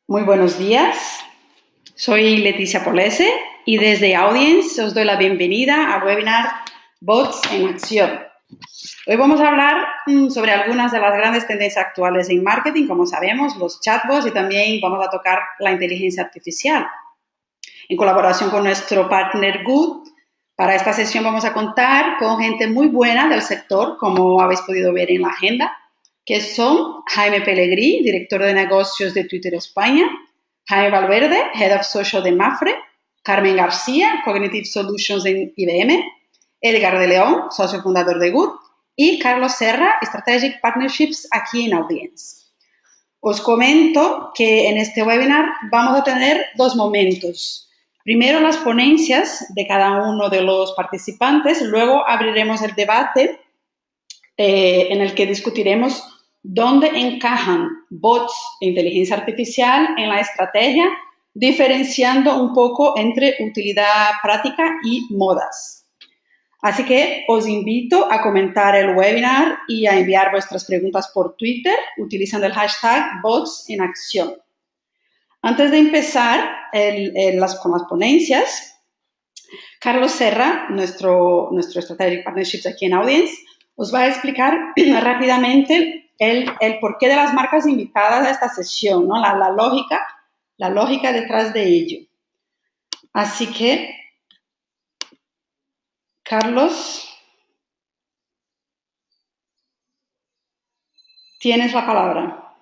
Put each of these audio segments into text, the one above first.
Muy buenos días, soy Leticia Polese y desde Audience os doy la bienvenida al webinar Bots en Acción. Hoy vamos a hablar sobre algunas de las grandes tendencias actuales en marketing, como sabemos, los chatbots, y también vamos a tocar la inteligencia artificial. En colaboración con nuestro partner Good, para esta sesión vamos a contar con gente muy buena del sector, como habéis podido ver en la agenda, que son Jaime Pellegrí, director de negocios de Twitter España, Jaime Valverde, Head of Social de Mafre, Carmen García, Cognitive Solutions en IBM, Edgar de León, socio fundador de Good, y Carlos Serra, Strategic Partnerships aquí en Audience. Os comento que en este webinar vamos a tener dos momentos. Primero, las ponencias de cada uno de los participantes, luego abriremos el debate en el que discutiremos dónde encajan bots e inteligencia artificial en la estrategia, diferenciando un poco entre utilidad práctica y modas. Así que os invito a comentar el webinar y a enviar vuestras preguntas por Twitter utilizando el hashtag bots en acción. Antes de empezar con las ponencias, Carlos Serra, nuestro Strategic Partnerships aquí en Audience, os va a explicar rápidamente el porqué de las marcas invitadas a esta sesión, ¿no? La lógica detrás de ello. Así que, Carlos, tienes la palabra.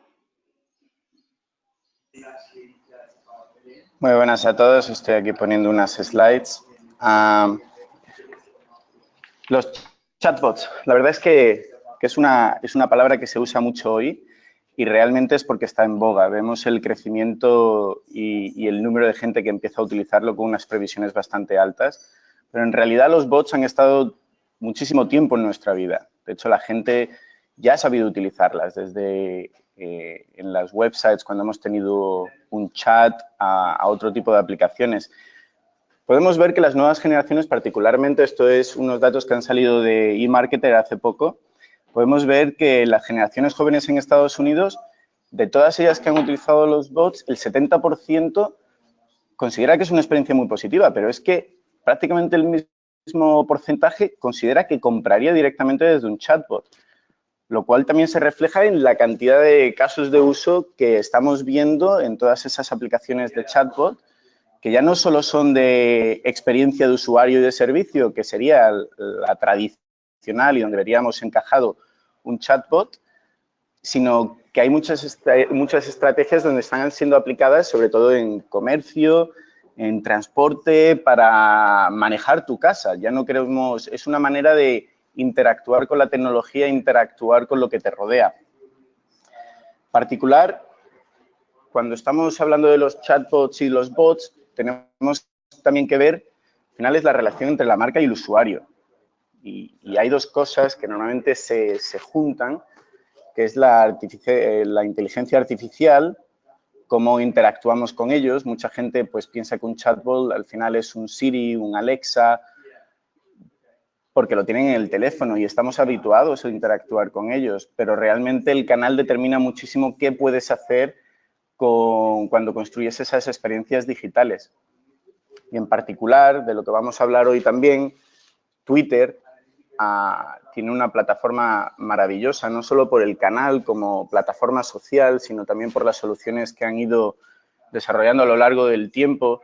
Muy buenas a todos, estoy aquí poniendo unas slides. Los chatbots, la verdad es que es una palabra que se usa mucho hoy y realmente es porque está en boga. Vemos el crecimiento y el número de gente que empieza a utilizarlo con unas previsiones bastante altas, pero en realidad los bots han estado muchísimo tiempo en nuestra vida. De hecho, la gente ya ha sabido utilizarlas desde en las websites, cuando hemos tenido un chat, a otro tipo de aplicaciones. Podemos ver que las nuevas generaciones, particularmente, esto es unos datos que han salido de eMarketer hace poco, podemos ver que las generaciones jóvenes en Estados Unidos, de todas ellas que han utilizado los bots, el 70% considera que es una experiencia muy positiva, pero es que prácticamente el mismo porcentaje considera que compraría directamente desde un chatbot, lo cual también se refleja en la cantidad de casos de uso que estamos viendo en todas esas aplicaciones de chatbot, que ya no solo son de experiencia de usuario y de servicio, que sería la tradicional y donde veríamos encajado un chatbot, sino que hay muchas estrategias donde están siendo aplicadas, sobre todo en comercio, en transporte, para manejar tu casa. Ya no queremos, es una manera de interactuar con la tecnología, interactuar con lo que te rodea. En particular, cuando estamos hablando de los chatbots y los bots, tenemos también que ver, al final, es la relación entre la marca y el usuario. Y hay dos cosas que normalmente se juntan, que es la inteligencia artificial, cómo interactuamos con ellos. Mucha gente pues piensa que un chatbot al final es un Siri, un Alexa, porque lo tienen en el teléfono y estamos habituados a interactuar con ellos, pero realmente el canal determina muchísimo qué puedes hacer cuando construyes esas experiencias digitales. Y en particular, de lo que vamos a hablar hoy también, Twitter tiene una plataforma maravillosa, no solo por el canal como plataforma social, sino también por las soluciones que han ido desarrollando a lo largo del tiempo,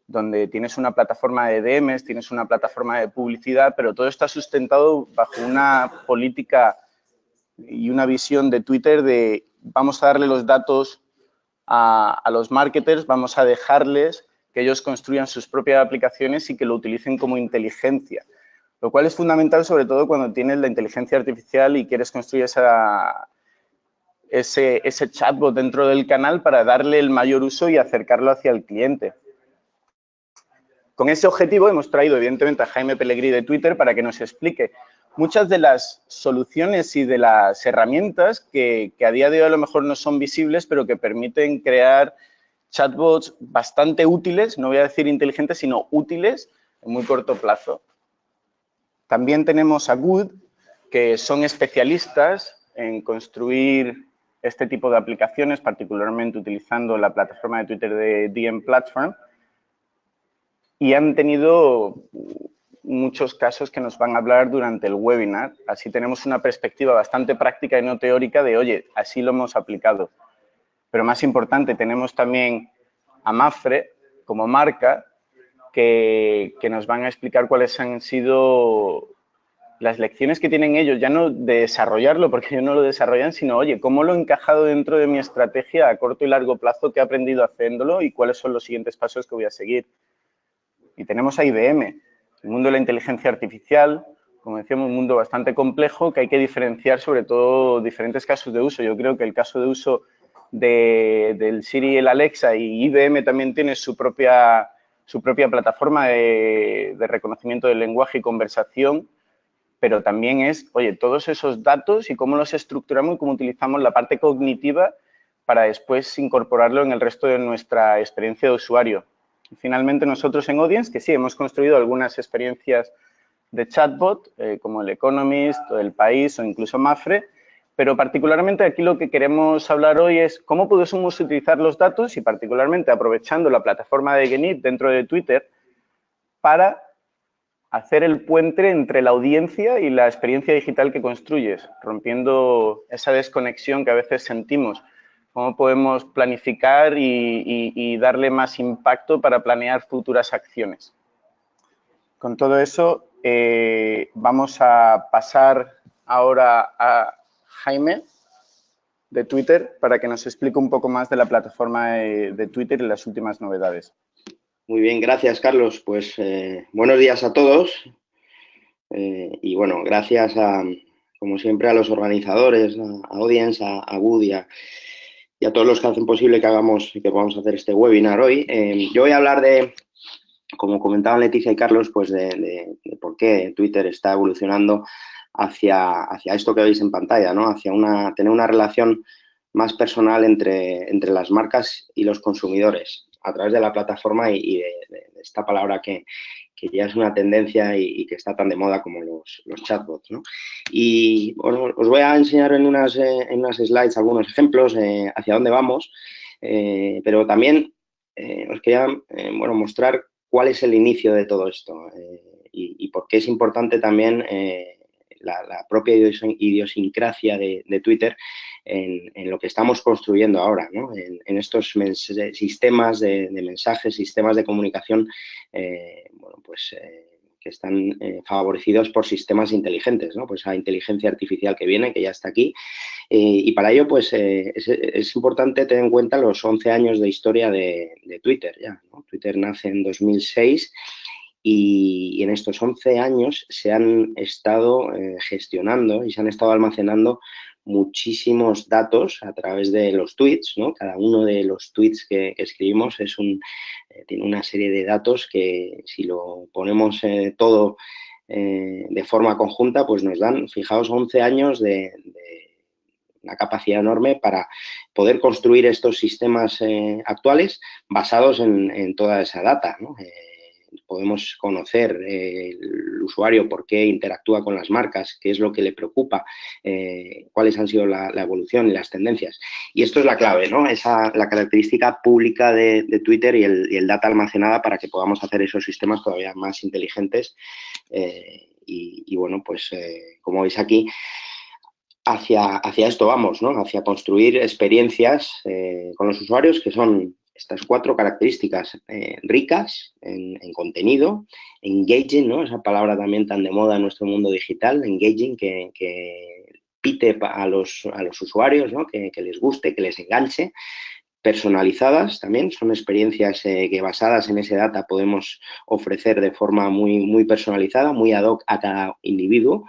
donde tienes una plataforma de DMs, tienes una plataforma de publicidad, pero todo está sustentado bajo una política y una visión de Twitter de vamos a darle los datos a los marketers, vamos a dejarles que ellos construyan sus propias aplicaciones y que lo utilicen como inteligencia, lo cual es fundamental, sobre todo cuando tienes la inteligencia artificial y quieres construir ese chatbot dentro del canal para darle el mayor uso y acercarlo hacia el cliente. Con ese objetivo hemos traído, evidentemente, a Jaime Pellegrí de Twitter para que nos explique muchas de las soluciones y de las herramientas que a día de hoy a lo mejor no son visibles, pero que permiten crear chatbots bastante útiles, no voy a decir inteligentes, sino útiles en muy corto plazo. También tenemos a Good, que son especialistas en construir este tipo de aplicaciones, particularmente utilizando la plataforma de Twitter de DM Platform, y han tenido muchos casos que nos van a hablar durante el webinar. Así tenemos una perspectiva bastante práctica y no teórica de, oye, así lo hemos aplicado. Pero más importante, tenemos también a Mapfre como marca que nos van a explicar cuáles han sido las lecciones que tienen ellos, ya no de desarrollarlo, porque ellos no lo desarrollan, sino, oye, ¿cómo lo he encajado dentro de mi estrategia a corto y largo plazo? ¿Qué he aprendido haciéndolo? ¿Y cuáles son los siguientes pasos que voy a seguir? Y tenemos a IBM, el mundo de la inteligencia artificial, como decíamos, un mundo bastante complejo que hay que diferenciar sobre todo diferentes casos de uso. Yo creo que el caso de uso del Siri y el Alexa, y IBM también tiene su propia plataforma de reconocimiento del lenguaje y conversación, pero también es, oye, todos esos datos y cómo los estructuramos y cómo utilizamos la parte cognitiva para después incorporarlo en el resto de nuestra experiencia de usuario. Y finalmente nosotros en Audience, que sí, hemos construido algunas experiencias de chatbot, como el Economist, o El País o incluso Mapfre, pero particularmente aquí lo que queremos hablar hoy es cómo podemos utilizar los datos y particularmente aprovechando la plataforma de Genit dentro de Twitter para hacer el puente entre la audiencia y la experiencia digital que construyes, rompiendo esa desconexión que a veces sentimos. Cómo podemos planificar y darle más impacto para planear futuras acciones. Con todo eso, vamos a pasar ahora a Jaime de Twitter para que nos explique un poco más de la plataforma de Twitter y las últimas novedades. Muy bien, gracias, Carlos. Pues buenos días a todos. Y bueno, gracias como siempre, a los organizadores, a Audience, a Wood y a todos los que hacen posible que podamos hacer este webinar hoy. Yo voy a hablar de, como comentaban Leticia y Carlos, pues de por qué Twitter está evolucionando hacia esto que veis en pantalla, ¿no? Hacia tener una relación más personal entre las marcas y los consumidores a través de la plataforma y de esta palabra que ya es una tendencia y que está tan de moda como los chatbots, ¿no? Y bueno, os voy a enseñar en unas slides algunos ejemplos hacia dónde vamos, pero también os quería mostrar cuál es el inicio de todo esto y por qué es importante también la propia idiosincrasia de Twitter en lo que estamos construyendo ahora, ¿no? En estos sistemas de mensajes, sistemas de comunicación, que están favorecidos por sistemas inteligentes, ¿no? Pues esa inteligencia artificial que viene, que ya está aquí. Y para ello, pues, es importante tener en cuenta los 11 años de historia de Twitter ya, ¿no? Twitter nace en 2006 y en estos 11 años se han estado gestionando y se han estado almacenando muchísimos datos a través de los tweets, ¿no? Cada uno de los tweets que escribimos tiene una serie de datos que si lo ponemos todo de forma conjunta, pues nos dan, fijaos, 11 años de una capacidad enorme para poder construir estos sistemas actuales basados en toda esa data, ¿no? Podemos conocer el usuario por qué interactúa con las marcas, qué es lo que le preocupa, cuáles han sido la evolución y las tendencias. Y esto es la clave, ¿no? La característica pública de Twitter y el data almacenada para que podamos hacer esos sistemas todavía más inteligentes. Y bueno, pues como veis aquí, hacia esto vamos, ¿no? Hacia construir experiencias con los usuarios que son estas 4 características ricas en contenido, engaging, ¿no? Esa palabra también tan de moda en nuestro mundo digital, engaging, que pite a los usuarios, ¿no? Que les guste, que les enganche. Personalizadas también, son experiencias que basadas en ese data podemos ofrecer de forma muy, muy personalizada, muy ad hoc a cada individuo.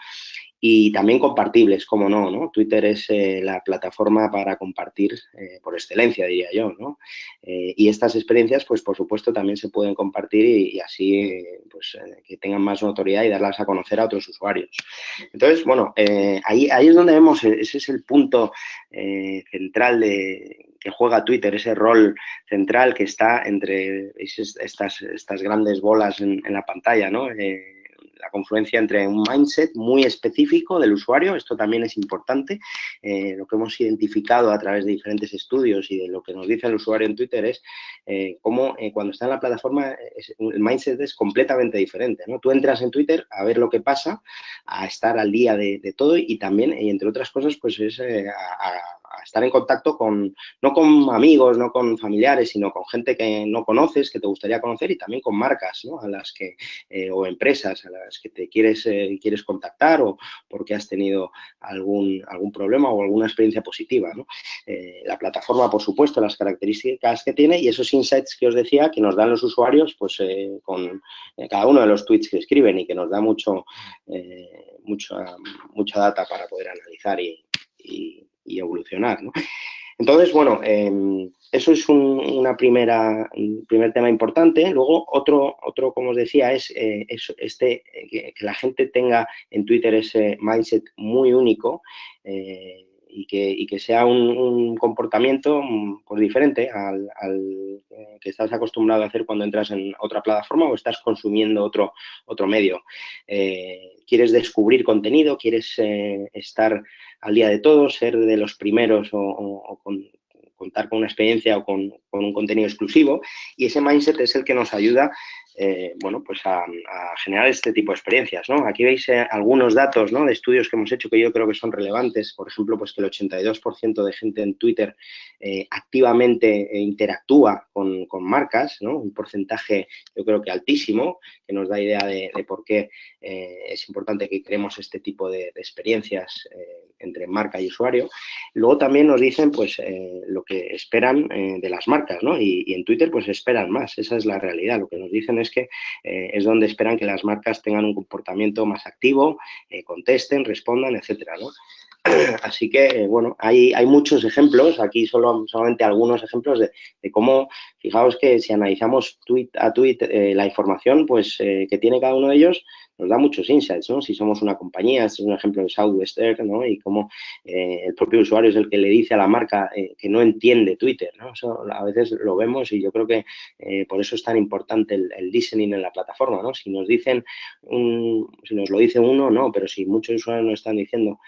Y también compartibles, como no, ¿no? Twitter es la plataforma para compartir por excelencia, diría yo, ¿no? Y estas experiencias, pues por supuesto, también se pueden compartir y así pues que tengan más notoriedad y darlas a conocer a otros usuarios. Entonces, bueno, ahí es donde vemos, ese es el punto central que juega Twitter, ese rol central que está entre estas grandes bolas en la pantalla, ¿no? la confluencia entre un mindset muy específico del usuario, esto también es importante, lo que hemos identificado a través de diferentes estudios y de lo que nos dice el usuario en Twitter es cómo cuando está en la plataforma el mindset es completamente diferente, ¿no? Tú entras en Twitter a ver lo que pasa, a estar al día de todo y también, y entre otras cosas, pues es a estar en contacto con, no con amigos, no con familiares, sino con gente que no conoces, que te gustaría conocer y también con marcas, ¿no? A las que, o empresas a las que te quieres contactar o porque has tenido algún problema o alguna experiencia positiva, ¿no? La plataforma, por supuesto, las características que tiene y esos insights que os decía que nos dan los usuarios pues con cada uno de los tweets que escriben y que nos da mucha data para poder analizar y evolucionar, ¿no? Entonces, bueno, eso es un primer tema importante. Luego, otro como os decía, es que la gente tenga en Twitter ese mindset muy único y que sea un comportamiento pues, diferente al que estás acostumbrado a hacer cuando entras en otra plataforma o estás consumiendo otro medio. Quieres descubrir contenido, quieres estar al día de todo, ser de los primeros o contar con una experiencia o con un contenido exclusivo y ese mindset es el que nos ayuda bueno, pues a generar este tipo de experiencias, ¿no? Aquí veis algunos datos, ¿no? De estudios que hemos hecho que yo creo que son relevantes, por ejemplo, pues que el 82% de gente en Twitter activamente interactúa con marcas, ¿no? Un porcentaje yo creo que altísimo, que nos da idea de por qué es importante que creemos este tipo de experiencias entre marca y usuario. Luego también nos dicen pues lo que esperan de las marcas, ¿no? Y en Twitter pues esperan más, esa es la realidad. Lo que nos dicen es que es donde esperan que las marcas tengan un comportamiento más activo, contesten, respondan, etcétera, ¿no? Así que, bueno, hay muchos ejemplos, aquí solamente algunos ejemplos de cómo, fijaos que si analizamos tweet a tweet la información pues que tiene cada uno de ellos, nos da muchos insights, ¿no? Si somos una compañía, este es un ejemplo de Southwestern, ¿no? Y cómo el propio usuario es el que le dice a la marca que no entiende Twitter, ¿no? Eso a veces lo vemos y yo creo que por eso es tan importante el listening en la plataforma, ¿no? Si nos dicen, si nos lo dice uno, no, pero si muchos usuarios nos están diciendo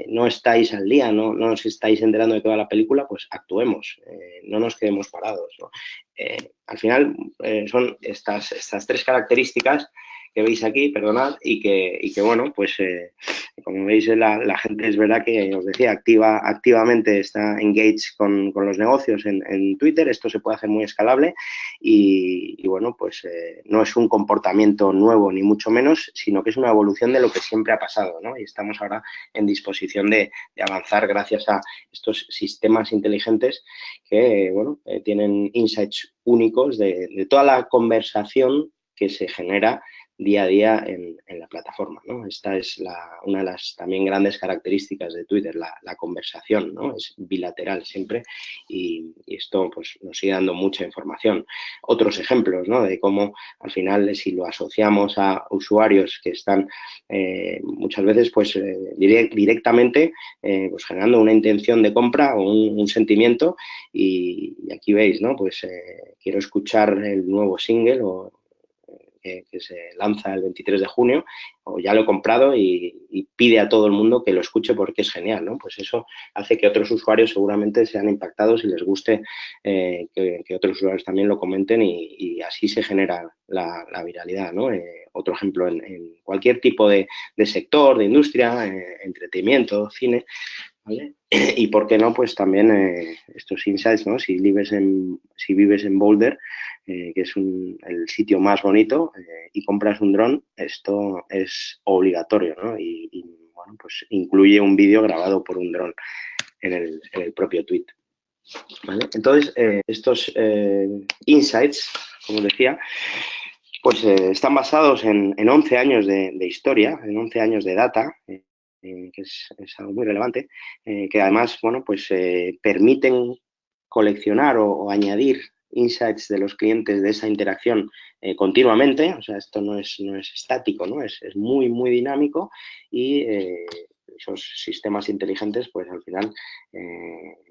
no estáis al día, no os estáis enterando de toda la película, pues actuemos, no nos quedemos parados, ¿no? Al final son estas tres características que veis aquí, perdonad, y que bueno, pues como veis la gente es verdad que os decía, activamente está engaged con los negocios en Twitter, esto se puede hacer muy escalable y bueno, pues no es un comportamiento nuevo ni mucho menos, sino que es una evolución de lo que siempre ha pasado, ¿no? Y estamos ahora en disposición de avanzar gracias a estos sistemas inteligentes que, bueno, tienen insights únicos de toda la conversación que se genera día a día en la plataforma, ¿no? Esta es una de las también grandes características de Twitter, la conversación, ¿no? Es bilateral siempre y esto pues nos sigue dando mucha información. Otros ejemplos, ¿no? De cómo al final si lo asociamos a usuarios que están muchas veces pues directamente pues generando una intención de compra o un sentimiento y aquí veis, ¿no? Pues quiero escuchar el nuevo single o que se lanza el 23 de junio, o ya lo he comprado y pide a todo el mundo que lo escuche porque es genial, ¿no? Pues eso hace que otros usuarios seguramente sean impactados y les guste que otros usuarios también lo comenten y así se genera la viralidad, ¿no? Otro ejemplo, en cualquier tipo de sector, de industria, entretenimiento, cine, ¿vale? Y por qué no, pues también estos insights, ¿no? Si vives en Boulder, que es el sitio más bonito, y compras un dron, esto es obligatorio, ¿no? Y bueno, pues incluye un vídeo grabado por un dron en el propio tweet, ¿vale? Entonces, estos insights, como decía, pues están basados en 11 años de historia, en 11 años de data, que es algo muy relevante, que además, bueno, pues permiten coleccionar o añadir insights de los clientes de esa interacción continuamente, o sea, esto no es estático, ¿no? Es muy, muy dinámico y esos sistemas inteligentes, pues al final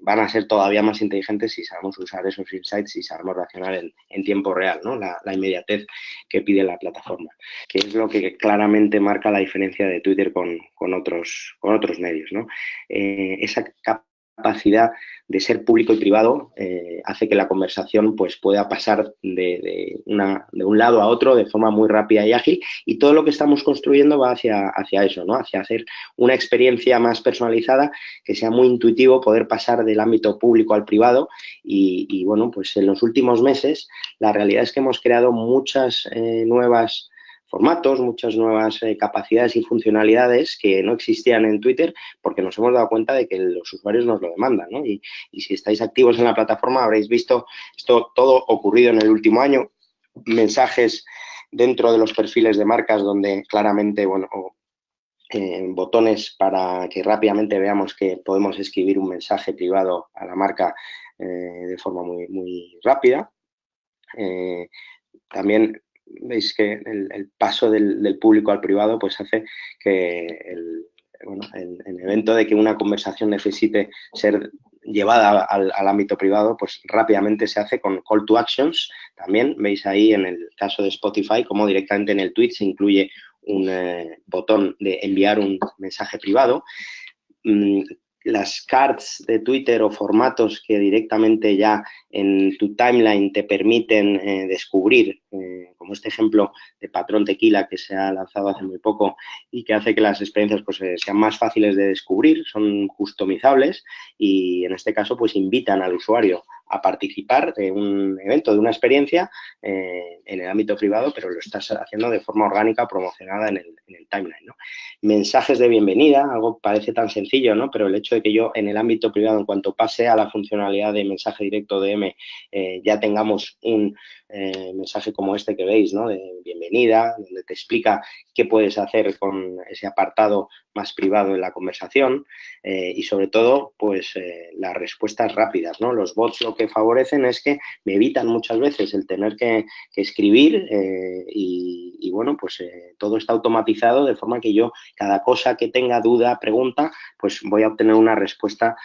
van a ser todavía más inteligentes si sabemos usar esos insights y sabemos reaccionar en tiempo real, ¿no? La inmediatez que pide la plataforma, que es lo que claramente marca la diferencia de Twitter con otros medios, ¿no? Esa capacidad de ser público y privado hace que la conversación pues, pueda pasar de un lado a otro de forma muy rápida y ágil, y todo lo que estamos construyendo va hacia eso, ¿no? Hacia hacer una experiencia más personalizada, que sea muy intuitivo, poder pasar del ámbito público al privado y bueno, pues en los últimos meses la realidad es que hemos creado muchas nuevas formatos, muchas nuevas capacidades y funcionalidades que no existían en Twitter, porque nos hemos dado cuenta de que los usuarios nos lo demandan, ¿no? Y si estáis activos en la plataforma habréis visto esto todo ocurrido en el último año, mensajes dentro de los perfiles de marcas donde claramente, bueno, botones para que rápidamente veamos que podemos escribir un mensaje privado a la marca de forma muy, muy rápida. También veis que el paso del público al privado pues hace que en el evento de que una conversación necesite ser llevada al ámbito privado, pues rápidamente se hace con call to actions. También veis ahí en el caso de Spotify cómo directamente en el tweet se incluye un botón de enviar un mensaje privado. Las cards de Twitter o formatos que directamente ya en tu timeline te permiten descubrir, como este ejemplo de Patrón Tequila que se ha lanzado hace muy poco y que hace que las experiencias pues, sean más fáciles de descubrir, son customizables y en este caso pues invitan al usuario a participar de un evento, de una experiencia en el ámbito privado, pero lo estás haciendo de forma orgánica, promocionada en el timeline, ¿no? Mensajes de bienvenida, algo que parece tan sencillo, ¿no? Pero el hecho de que yo en el ámbito privado, en cuanto pase a la funcionalidad de mensaje directo DM, ya tengamos un mensaje como este que veis, ¿no? De bienvenida, donde te explica qué puedes hacer con ese apartado más privado en la conversación y sobre todo, pues las respuestas rápidas, ¿no? Los bots lo que favorecen es que me evitan muchas veces el tener que escribir y bueno, pues todo está automatizado de forma que yo cada cosa que tenga duda, pregunta, pues voy a obtener una respuesta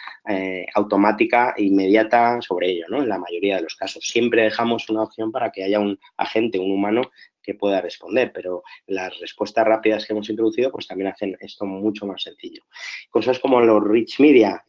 automática e inmediata sobre ello, ¿no? En la mayoría de los casos. Siempre dejamos una opción para que haya un agente, un humano, que pueda responder, pero las respuestas rápidas que hemos introducido pues también hacen esto mucho más sencillo. Cosas como los rich media,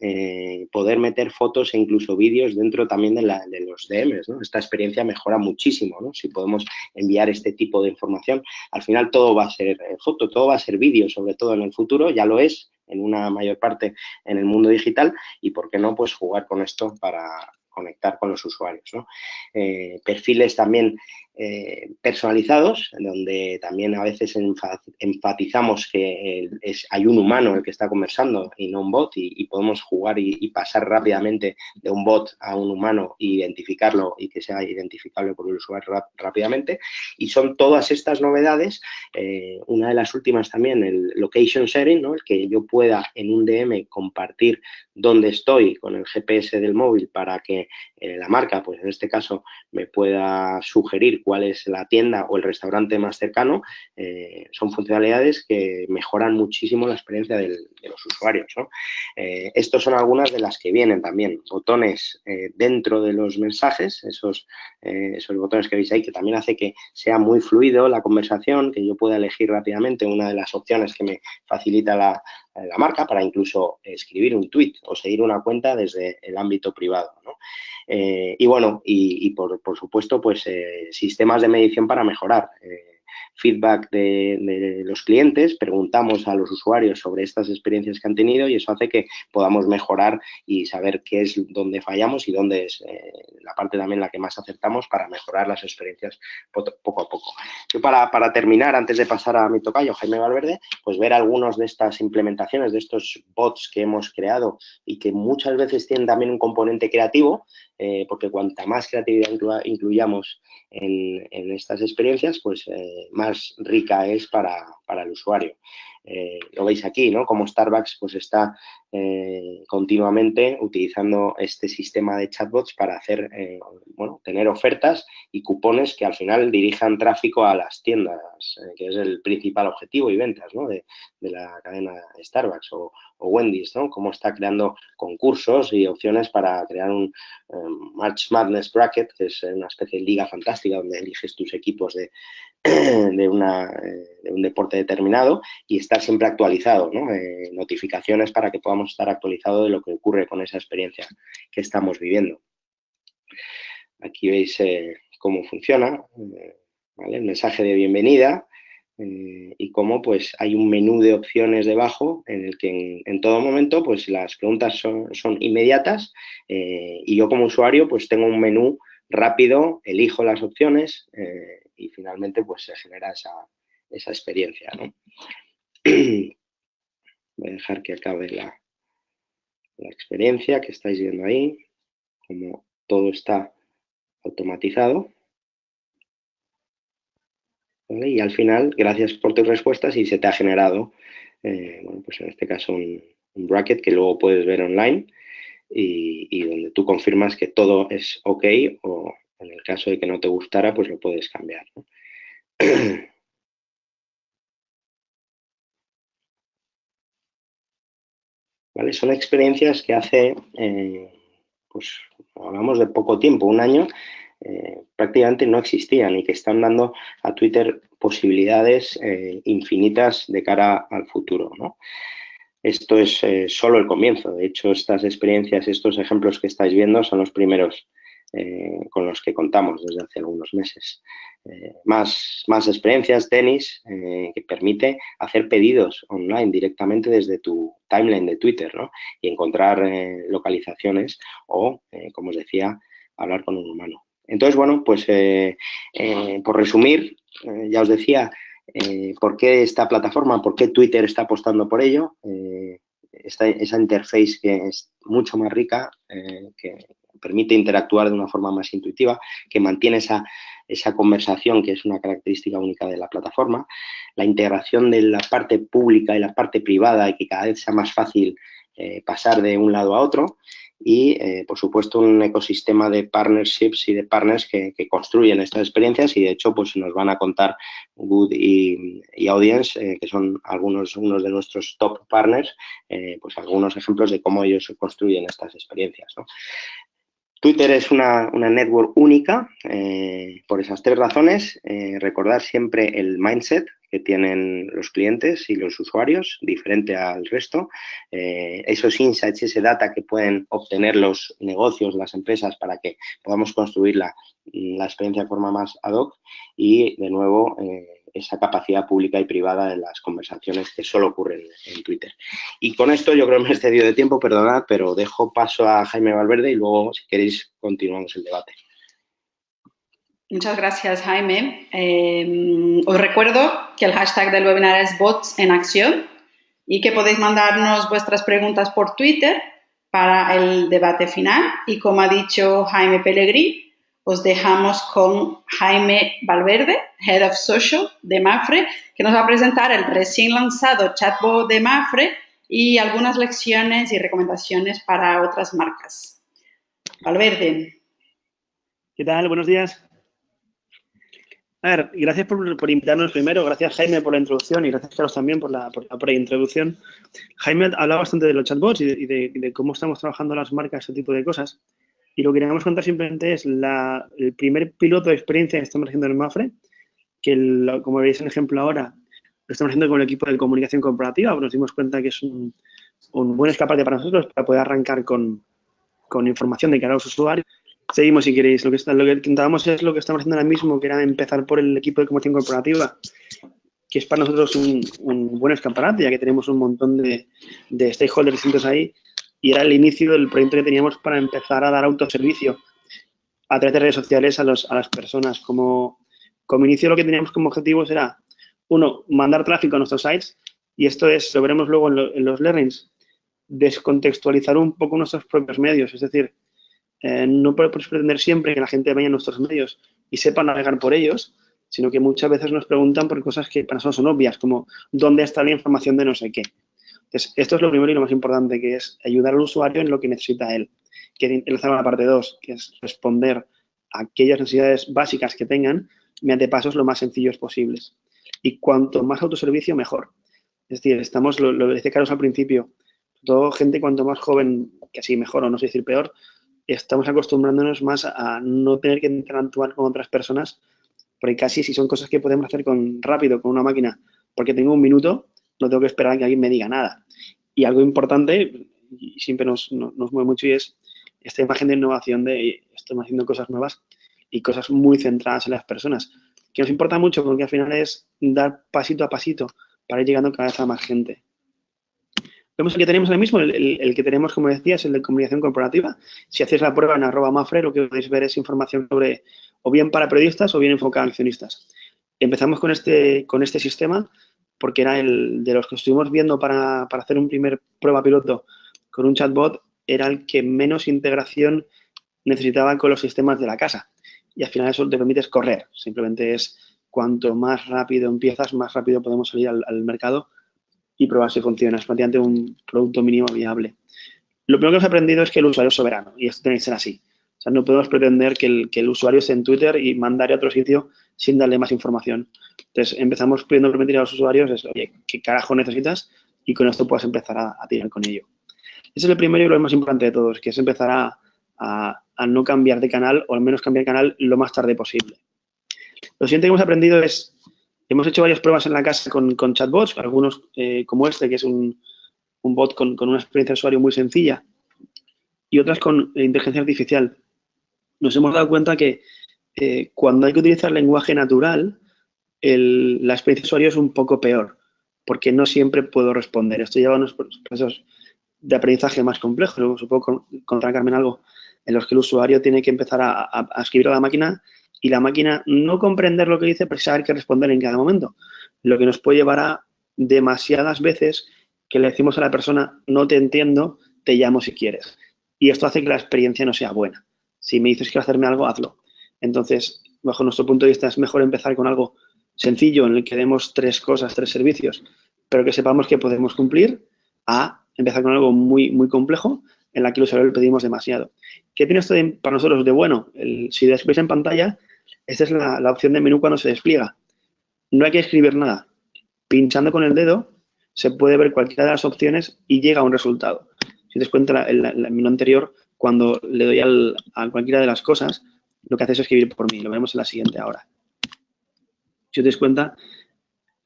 poder meter fotos e incluso vídeos dentro también de los DMs, ¿no? Esta experiencia mejora muchísimo, ¿no? Si podemos enviar este tipo de información. Al final todo va a ser foto, todo va a ser vídeo, sobre todo en el futuro, ya lo es en una mayor parte en el mundo digital y por qué no pues jugar con esto para conectar con los usuarios, ¿no? Perfiles también personalizados, donde también a veces enfatizamos que hay un humano el que está conversando y no un bot y podemos jugar y pasar rápidamente de un bot a un humano e identificarlo y que sea identificable por el usuario rápidamente. Y son todas estas novedades, una de las últimas también, el location sharing, ¿no? El que yo pueda en un DM compartir dónde estoy con el GPS del móvil para que la marca, pues en este caso, me pueda sugerir cuál es la tienda o el restaurante más cercano, son funcionalidades que mejoran muchísimo la experiencia de los usuarios, ¿no? Estos son algunas de las que vienen también. Botones dentro de los mensajes, esos botones que veis ahí, que también hace que sea muy fluido la conversación, que yo pueda elegir rápidamente una de las opciones que me facilita la marca para incluso escribir un tweet o seguir una cuenta desde el ámbito privado, ¿no? Y bueno, y por supuesto, pues sistemas de medición para mejorar. Feedback de los clientes, preguntamos a los usuarios sobre estas experiencias que han tenido y eso hace que podamos mejorar y saber qué es donde fallamos y dónde es la parte también la que más acertamos para mejorar las experiencias poco a poco. Yo para terminar, antes de pasar a mi tocayo, Jaime Valverde, pues ver algunas de estas implementaciones, de estos bots que hemos creado y que muchas veces tienen también un componente creativo, porque cuanta más creatividad incluyamos en estas experiencias, pues más rica es para el usuario. Lo veis aquí, ¿no? Como Starbucks pues está continuamente utilizando este sistema de chatbots para hacer, bueno, tener ofertas y cupones que al final dirijan tráfico a las tiendas, que es el principal objetivo y ventas, ¿no? de la cadena Starbucks o Wendy's, ¿no? Cómo está creando concursos y opciones para crear un March Madness Bracket, que es una especie de liga fantástica donde eliges tus equipos de un deporte determinado y estar siempre actualizado, ¿no? Notificaciones para que podamos estar actualizados de lo que ocurre con esa experiencia que estamos viviendo. Aquí veis cómo funciona, ¿vale? El mensaje de bienvenida y cómo pues hay un menú de opciones debajo en el que en todo momento pues las preguntas son inmediatas y yo como usuario pues tengo un menú rápido, elijo las opciones y finalmente pues se genera esa experiencia, ¿no? Voy a dejar que acabe la experiencia que estáis viendo ahí, como todo está automatizado. ¿Vale? Y al final, gracias por tus respuestas y se te ha generado, bueno, pues en este caso un bracket que luego puedes ver online y donde tú confirmas que todo es ok o en el caso de que no te gustara, pues lo puedes cambiar, ¿no? ¿Vale? Son experiencias que hace, pues hablamos de poco tiempo, un año, prácticamente no existían y que están dando a Twitter posibilidades infinitas de cara al futuro, ¿no? Esto es solo el comienzo. De hecho, estas experiencias, estos ejemplos que estáis viendo son los primeros con los que contamos desde hace algunos meses. Más experiencias, tenis, que permite hacer pedidos online directamente desde tu timeline de Twitter, ¿no? Y encontrar localizaciones o, como os decía, hablar con un humano. Entonces, bueno, pues por resumir, ya os decía, ¿por qué esta plataforma? ¿Por qué Twitter está apostando por ello? Esa interface que es mucho más rica, que permite interactuar de una forma más intuitiva, que mantiene esa conversación que es una característica única de la plataforma, la integración de la parte pública y la parte privada y que cada vez sea más fácil pasar de un lado a otro y, por supuesto, un ecosistema de partnerships y de partners que construyen estas experiencias y, de hecho, pues nos van a contar Good y Audience, que son unos de nuestros top partners, pues algunos ejemplos de cómo ellos construyen estas experiencias, ¿no? Twitter es una network única por esas tres razones. Recordar siempre el mindset que tienen los clientes y los usuarios, diferente al resto. Esos insights, ese data que pueden obtener los negocios, las empresas, para que podamos construir la experiencia de forma más ad hoc y, de nuevo, esa capacidad pública y privada de las conversaciones que solo ocurren en Twitter. Y con esto yo creo que me he excedido de tiempo, perdonad, pero dejo paso a Jaime Valverde y luego, si queréis, continuamos el debate. Muchas gracias, Jaime. Os recuerdo que el hashtag del webinar es Bots en Acción y que podéis mandarnos vuestras preguntas por Twitter para el debate final. Y como ha dicho Jaime Pellegrí, os dejamos con Jaime Valverde, Head of Social de Mapfre, que nos va a presentar el recién lanzado chatbot de Mapfre y algunas lecciones y recomendaciones para otras marcas. Valverde. ¿Qué tal? Buenos días. A ver, gracias por invitarnos primero, gracias Jaime por la introducción y gracias Carlos también por la preintroducción. Jaime hablaba bastante de los chatbots y de cómo estamos trabajando las marcas, ese tipo de cosas. Y lo que queríamos contar simplemente es el primer piloto de experiencia que estamos haciendo en Mapfre, que como veis en el ejemplo ahora, lo estamos haciendo con el equipo de comunicación corporativa, porque nos dimos cuenta que es un buen escaparate para nosotros para poder arrancar con información de cara a los usuarios. Seguimos si queréis. Lo que intentábamos es lo que estamos haciendo ahora mismo, que era empezar por el equipo de comunicación corporativa, que es para nosotros un buen escaparate, ya que tenemos un montón de stakeholders distintos ahí. Y era el inicio del proyecto que teníamos para empezar a dar autoservicio a través de redes sociales a las personas. Como inicio lo que teníamos como objetivos era, uno, mandar tráfico a nuestros sites, y esto lo veremos luego en los learnings, descontextualizar un poco nuestros propios medios, es decir, no podemos pretender siempre que la gente vaya a nuestros medios y sepa navegar por ellos, sino que muchas veces nos preguntan por cosas que para nosotros son obvias, como ¿dónde está la información de no sé qué? Entonces, esto es lo primero y lo más importante, que es ayudar al usuario en lo que necesita él. Que enlazar a la parte 2, que es responder a aquellas necesidades básicas que tengan mediante pasos lo más sencillos posibles. Y cuanto más autoservicio, mejor. Es decir, lo decía Carlos al principio, todo gente cuanto más joven, que así mejor o no sé decir peor, estamos acostumbrándonos más a no tener que interactuar con otras personas, porque casi si son cosas que podemos hacer rápido con una máquina, porque tengo un minuto, no tengo que esperar a que alguien me diga nada. Y algo importante, y siempre nos mueve mucho, y es esta imagen de innovación de estamos haciendo cosas nuevas y cosas muy centradas en las personas, que nos importa mucho porque al final es dar pasito a pasito para ir llegando cada vez a más gente. Vemos el que tenemos ahora mismo, el que tenemos, como decía, es el de comunicación corporativa. Si hacéis la prueba en @mafre, lo que podéis ver es información sobre, o bien para periodistas o bien enfocada a accionistas. Empezamos con este sistema porque era el de los que estuvimos viendo para hacer un primer prueba piloto con un chatbot, era el que menos integración necesitaba con los sistemas de la casa. Y al final eso te permite correr. Simplemente es cuanto más rápido empiezas, más rápido podemos salir al mercado y probar si funciona. Es prácticamente un producto mínimo viable. Lo primero que hemos aprendido es que el usuario es soberano y esto tiene que ser así. O sea, no podemos pretender que el usuario esté en Twitter y mandar a otro sitio sin darle más información. Entonces, empezamos pudiendo permitir a los usuarios, oye, ¿qué carajo necesitas? Y con esto puedes empezar a tirar con ello. Ese es el primero y lo más importante de todos, que es empezar a no cambiar de canal o al menos cambiar de canal lo más tarde posible. Lo siguiente que hemos aprendido es, hemos hecho varias pruebas en la casa con chatbots, algunos como este, que es un bot con una experiencia de usuario muy sencilla, y otras con inteligencia artificial. Nos hemos dado cuenta que cuando hay que utilizar lenguaje natural, la experiencia de usuario es un poco peor, porque no siempre puedo responder. Esto lleva a unos procesos de aprendizaje más complejos. Luego supongo contar, Carmen, algo en los que el usuario tiene que empezar a escribir a la máquina y la máquina no comprender lo que dice, pero saber qué responder en cada momento. Lo que nos puede llevar a demasiadas veces que le decimos a la persona, no te entiendo, te llamo si quieres. Y esto hace que la experiencia no sea buena. Si me dices que hacerme algo, hazlo. Entonces, bajo nuestro punto de vista, es mejor empezar con algo sencillo en el que demos 3 cosas, 3 servicios, pero que sepamos que podemos cumplir, a empezar con algo muy, muy complejo en la que al usuario le pedimos demasiado. ¿Qué tiene esto para nosotros de bueno? Si veis en pantalla, esta es la opción de menú cuando se despliega. No hay que escribir nada. Pinchando con el dedo se puede ver cualquiera de las opciones y llega a un resultado. Si te das cuenta, el menú anterior, cuando le doy a cualquiera de las cosas, lo que hace es escribir por mí. Lo veremos en la siguiente ahora. Si te das cuenta,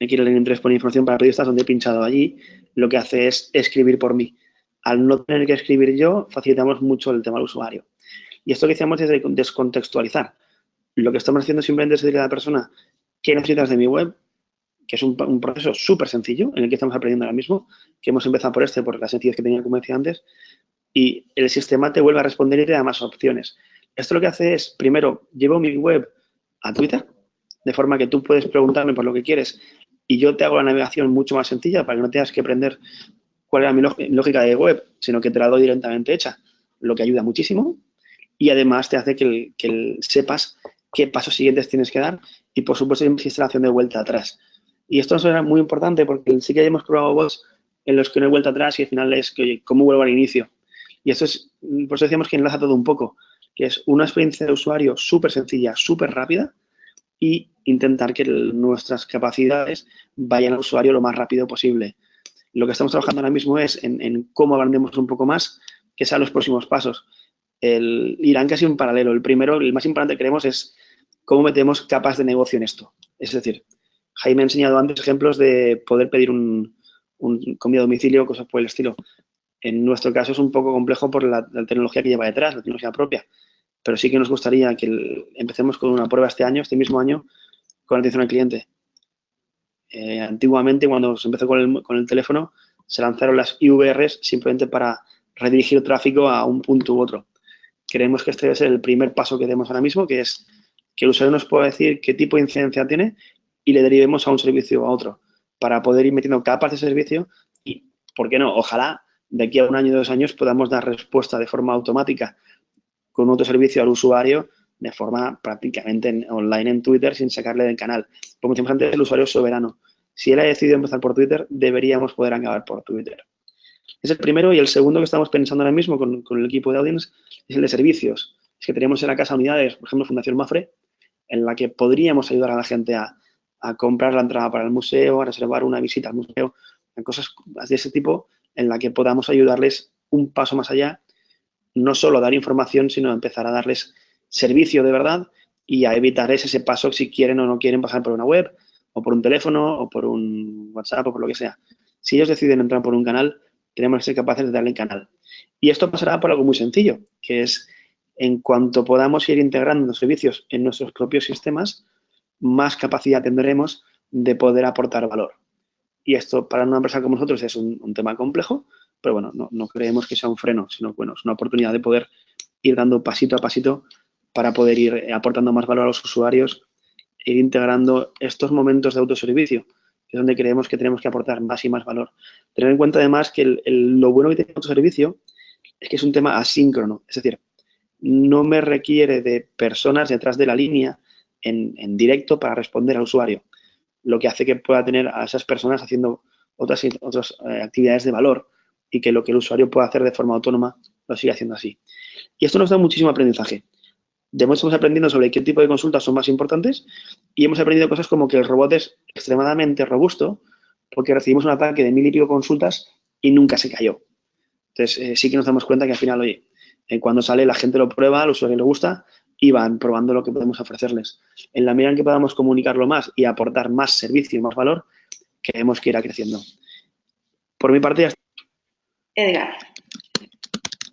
aquí en el link 3 pone información para periodistas, donde he pinchado allí, lo que hace es escribir por mí. Al no tener que escribir yo, facilitamos mucho el tema del usuario. Y esto que decíamos es de descontextualizar. Lo que estamos haciendo simplemente es decirle a la persona qué necesitas de mi web, que es un proceso súper sencillo en el que estamos aprendiendo ahora mismo, que hemos empezado por la sencillez que tenía, como decía antes, y el sistema te vuelve a responder y te da más opciones. Esto lo que hace es, primero, llevo mi web a Twitter, de forma que tú puedes preguntarme por lo que quieres y yo te hago la navegación mucho más sencilla para que no tengas que aprender cuál era mi lógica de web, sino que te la doy directamente hecha, lo que ayuda muchísimo y además te hace que sepas qué pasos siguientes tienes que dar y, por supuesto, hay instalación de vuelta atrás. Y esto nos era muy importante porque sí que hemos probado bots en los que no hay vuelta atrás y al final es que, oye, ¿cómo vuelvo al inicio? Y esto es, por eso decíamos que enlaza todo un poco, que es una experiencia de usuario súper sencilla, súper rápida y intentar que nuestras capacidades vayan al usuario lo más rápido posible. Lo que estamos trabajando ahora mismo es en cómo aprendemos un poco más, que sean los próximos pasos. Irán casi en paralelo. El primero, el más importante que queremos es cómo metemos capas de negocio en esto. Es decir, Jaime ha enseñado antes ejemplos de poder pedir un comida a domicilio, cosas por el estilo. En nuestro caso es un poco complejo por la tecnología que lleva detrás, la tecnología propia. Pero sí que nos gustaría que empecemos con una prueba este mismo año, con atención al cliente. Antiguamente, cuando se empezó con el teléfono, se lanzaron las IVRs simplemente para redirigir tráfico a un punto u otro. Creemos que este debe ser el primer paso que demos ahora mismo, que es que el usuario nos pueda decir qué tipo de incidencia tiene y le derivemos a un servicio o a otro, para poder ir metiendo capas de servicio y, ¿por qué no? Ojalá de aquí a 1 año o 2 años podamos dar respuesta de forma automática con otro servicio al usuario de forma prácticamente online en Twitter sin sacarle del canal. Como decíamos antes, el usuario es soberano. Si él ha decidido empezar por Twitter, deberíamos poder acabar por Twitter. Es el primero, y el segundo que estamos pensando ahora mismo con el equipo de Audience es el de servicios. Es que tenemos en la casa unidades, por ejemplo, Fundación Mafre, en la que podríamos ayudar a la gente a comprar la entrada para el museo, a reservar una visita al museo, en cosas de ese tipo, en la que podamos ayudarles un paso más allá, no solo dar información, sino empezar a darles servicio de verdad y a evitarles ese paso si quieren o no quieren pasar por una web o por un teléfono o por un WhatsApp o por lo que sea. Si ellos deciden entrar por un canal, tenemos que ser capaces de darle canal. Y esto pasará por algo muy sencillo, que es en cuanto podamos ir integrando los servicios en nuestros propios sistemas, más capacidad tendremos de poder aportar valor. Y esto para una empresa como nosotros es un tema complejo, pero bueno, no creemos que sea un freno, sino bueno, es una oportunidad de poder ir dando pasito a pasito para poder ir aportando más valor a los usuarios, ir integrando estos momentos de autoservicio, que es donde creemos que tenemos que aportar más y más valor. Tener en cuenta además que lo bueno que tiene el autoservicio es que es un tema asíncrono, es decir, no me requiere de personas detrás de la línea en directo para responder al usuario, lo que hace que pueda tener a esas personas haciendo otras actividades de valor y que lo que el usuario pueda hacer de forma autónoma lo siga haciendo así. Y esto nos da muchísimo aprendizaje. Estamos aprendiendo sobre qué tipo de consultas son más importantes y hemos aprendido cosas como que el robot es extremadamente robusto porque recibimos un ataque de 1000 y pico consultas y nunca se cayó. Entonces, sí que nos damos cuenta que al final, oye, cuando sale la gente lo prueba, al usuario le gusta y van probando lo que podemos ofrecerles. En la medida en que podamos comunicarlo más y aportar más servicio y más valor, queremos que irá creciendo. Por mi parte, ya está. Edgar.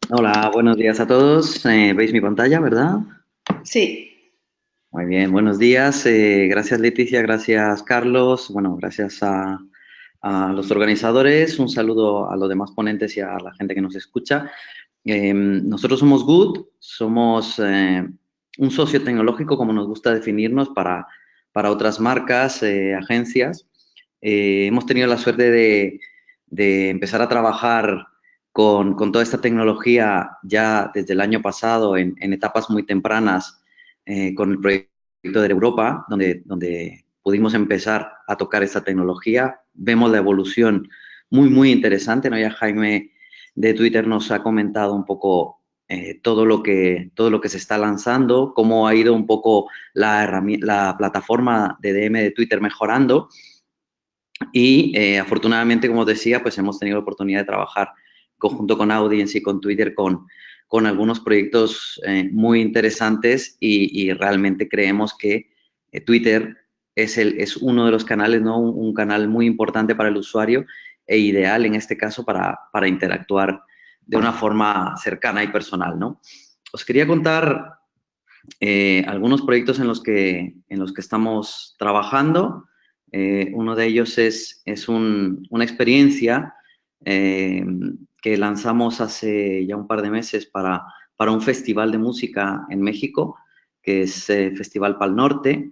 Hola, buenos días a todos. ¿Veis mi pantalla, verdad? Sí. Muy bien, buenos días. Gracias, Leticia, gracias, Carlos. Bueno, gracias a los organizadores. Un saludo a los demás ponentes y a la gente que nos escucha. Nosotros somos Good, somos un socio tecnológico, como nos gusta definirnos, para otras marcas, agencias. Hemos tenido la suerte de empezar a trabajar con toda esta tecnología ya desde el año pasado en etapas muy tempranas con el proyecto de Europa, donde pudimos empezar a tocar esta tecnología. Vemos la evolución muy interesante, ¿no? Ya Jaime de Twitter nos ha comentado un poco todo lo que se está lanzando, cómo ha ido un poco la plataforma de DM de Twitter mejorando y afortunadamente, como os decía, pues hemos tenido la oportunidad de trabajar conjunto con Audience y con Twitter con algunos proyectos muy interesantes y realmente creemos que Twitter es uno de los canales, ¿no? Un canal muy importante para el usuario e ideal en este caso para interactuar de una forma cercana y personal, ¿no? Os quería contar algunos proyectos en los que estamos trabajando. Uno de ellos es una experiencia que lanzamos hace ya un par de meses para un festival de música en México, que es Festival Pal Norte.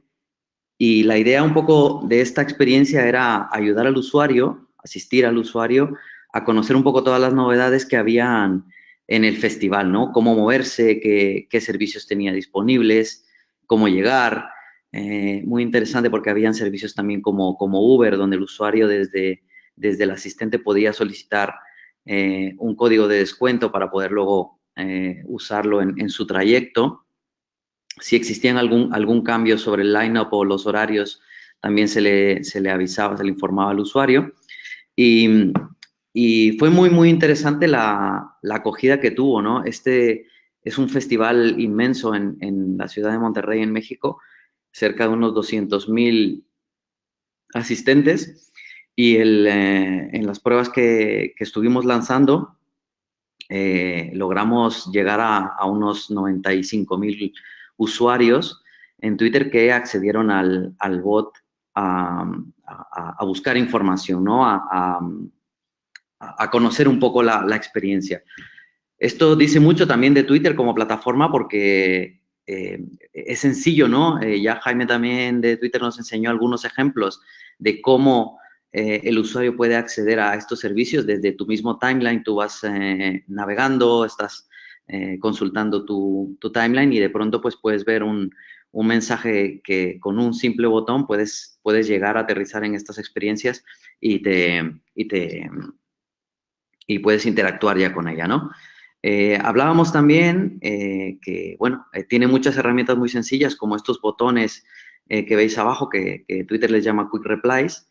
Y la idea un poco de esta experiencia era ayudar al usuario, asistir al usuario a conocer un poco todas las novedades que habían en el festival, ¿no? Cómo moverse, qué servicios tenía disponibles, cómo llegar. Muy interesante porque habían servicios también como Uber, donde el usuario desde el asistente podía solicitar un código de descuento para poder luego usarlo en su trayecto. Si existían algún cambio sobre el line-up o los horarios, también se le avisaba, se le informaba al usuario. Y fue muy interesante la acogida que tuvo, ¿no? Este es un festival inmenso en la ciudad de Monterrey, en México, cerca de unos 200,000 asistentes. Y en las pruebas que estuvimos lanzando, logramos llegar a unos 95,000 usuarios en Twitter que accedieron al bot a buscar información, ¿no? A conocer un poco la experiencia. Esto dice mucho también de Twitter como plataforma porque es sencillo, ¿no? Ya Jaime también de Twitter nos enseñó algunos ejemplos de cómo el usuario puede acceder a estos servicios desde tu mismo timeline. Tú vas navegando, estás consultando tu timeline y de pronto pues puedes ver un mensaje que con un simple botón puedes llegar a aterrizar en estas experiencias y puedes interactuar ya con ella, ¿no? Hablábamos también que, bueno, tiene muchas herramientas muy sencillas como estos botones que veis abajo que Twitter les llama Quick Replies,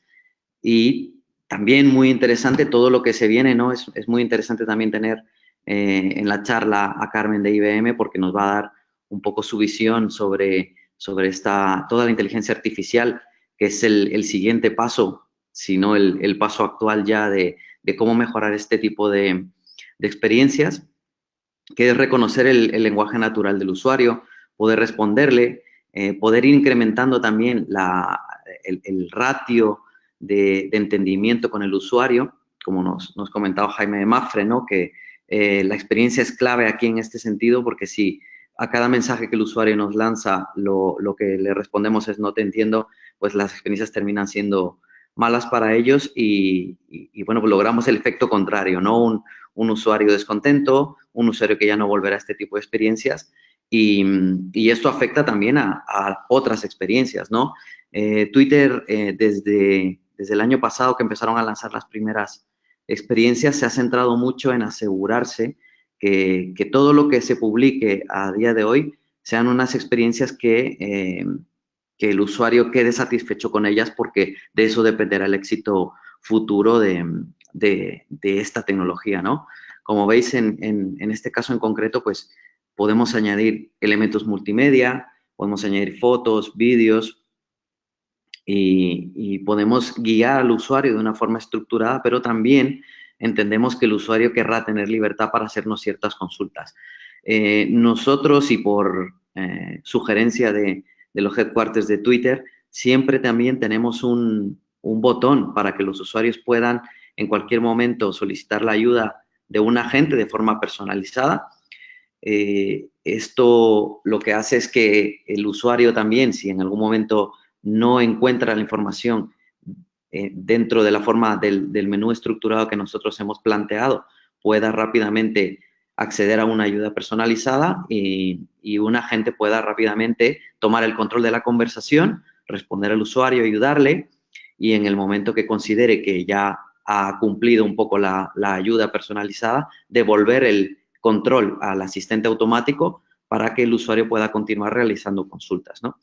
y también muy interesante todo lo que se viene, ¿no? Es muy interesante también tener en la charla a Carmen de IBM porque nos va a dar un poco su visión sobre toda la inteligencia artificial, que es el siguiente paso, si no el paso actual ya de cómo mejorar este tipo de experiencias, que es reconocer el lenguaje natural del usuario, poder responderle, poder ir incrementando también el ratio de entendimiento con el usuario, como nos comentaba Jaime de Mafre, ¿no? Que la experiencia es clave aquí en este sentido, porque si a cada mensaje que el usuario nos lanza lo que le respondemos es no te entiendo, pues las experiencias terminan siendo malas para ellos y bueno, pues logramos el efecto contrario, ¿no? Un usuario descontento, un usuario que ya no volverá a este tipo de experiencias y esto afecta también a otras experiencias, ¿no? Twitter, desde el año pasado que empezaron a lanzar las primeras experiencias, se ha centrado mucho en asegurarse que todo lo que se publique a día de hoy sean unas experiencias que el usuario quede satisfecho con ellas, porque de eso dependerá el éxito futuro de esta tecnología, ¿no? Como veis, en este caso en concreto, pues podemos añadir elementos multimedia, podemos añadir fotos, vídeos y podemos guiar al usuario de una forma estructurada, pero también entendemos que el usuario querrá tener libertad para hacernos ciertas consultas. Nosotros, y por sugerencia de los headquarters de Twitter, siempre también tenemos un botón para que los usuarios puedan en cualquier momento solicitar la ayuda de un agente de forma personalizada. Esto lo que hace es que el usuario también, si en algún momento no encuentra la información dentro de la forma del menú estructurado que nosotros hemos planteado, pueda rápidamente acceder a una ayuda personalizada y un agente pueda rápidamente tomar el control de la conversación, responder al usuario, ayudarle, y en el momento que considere que ya ha cumplido un poco la ayuda personalizada, devolver el control al asistente automático para que el usuario pueda continuar realizando consultas, ¿no?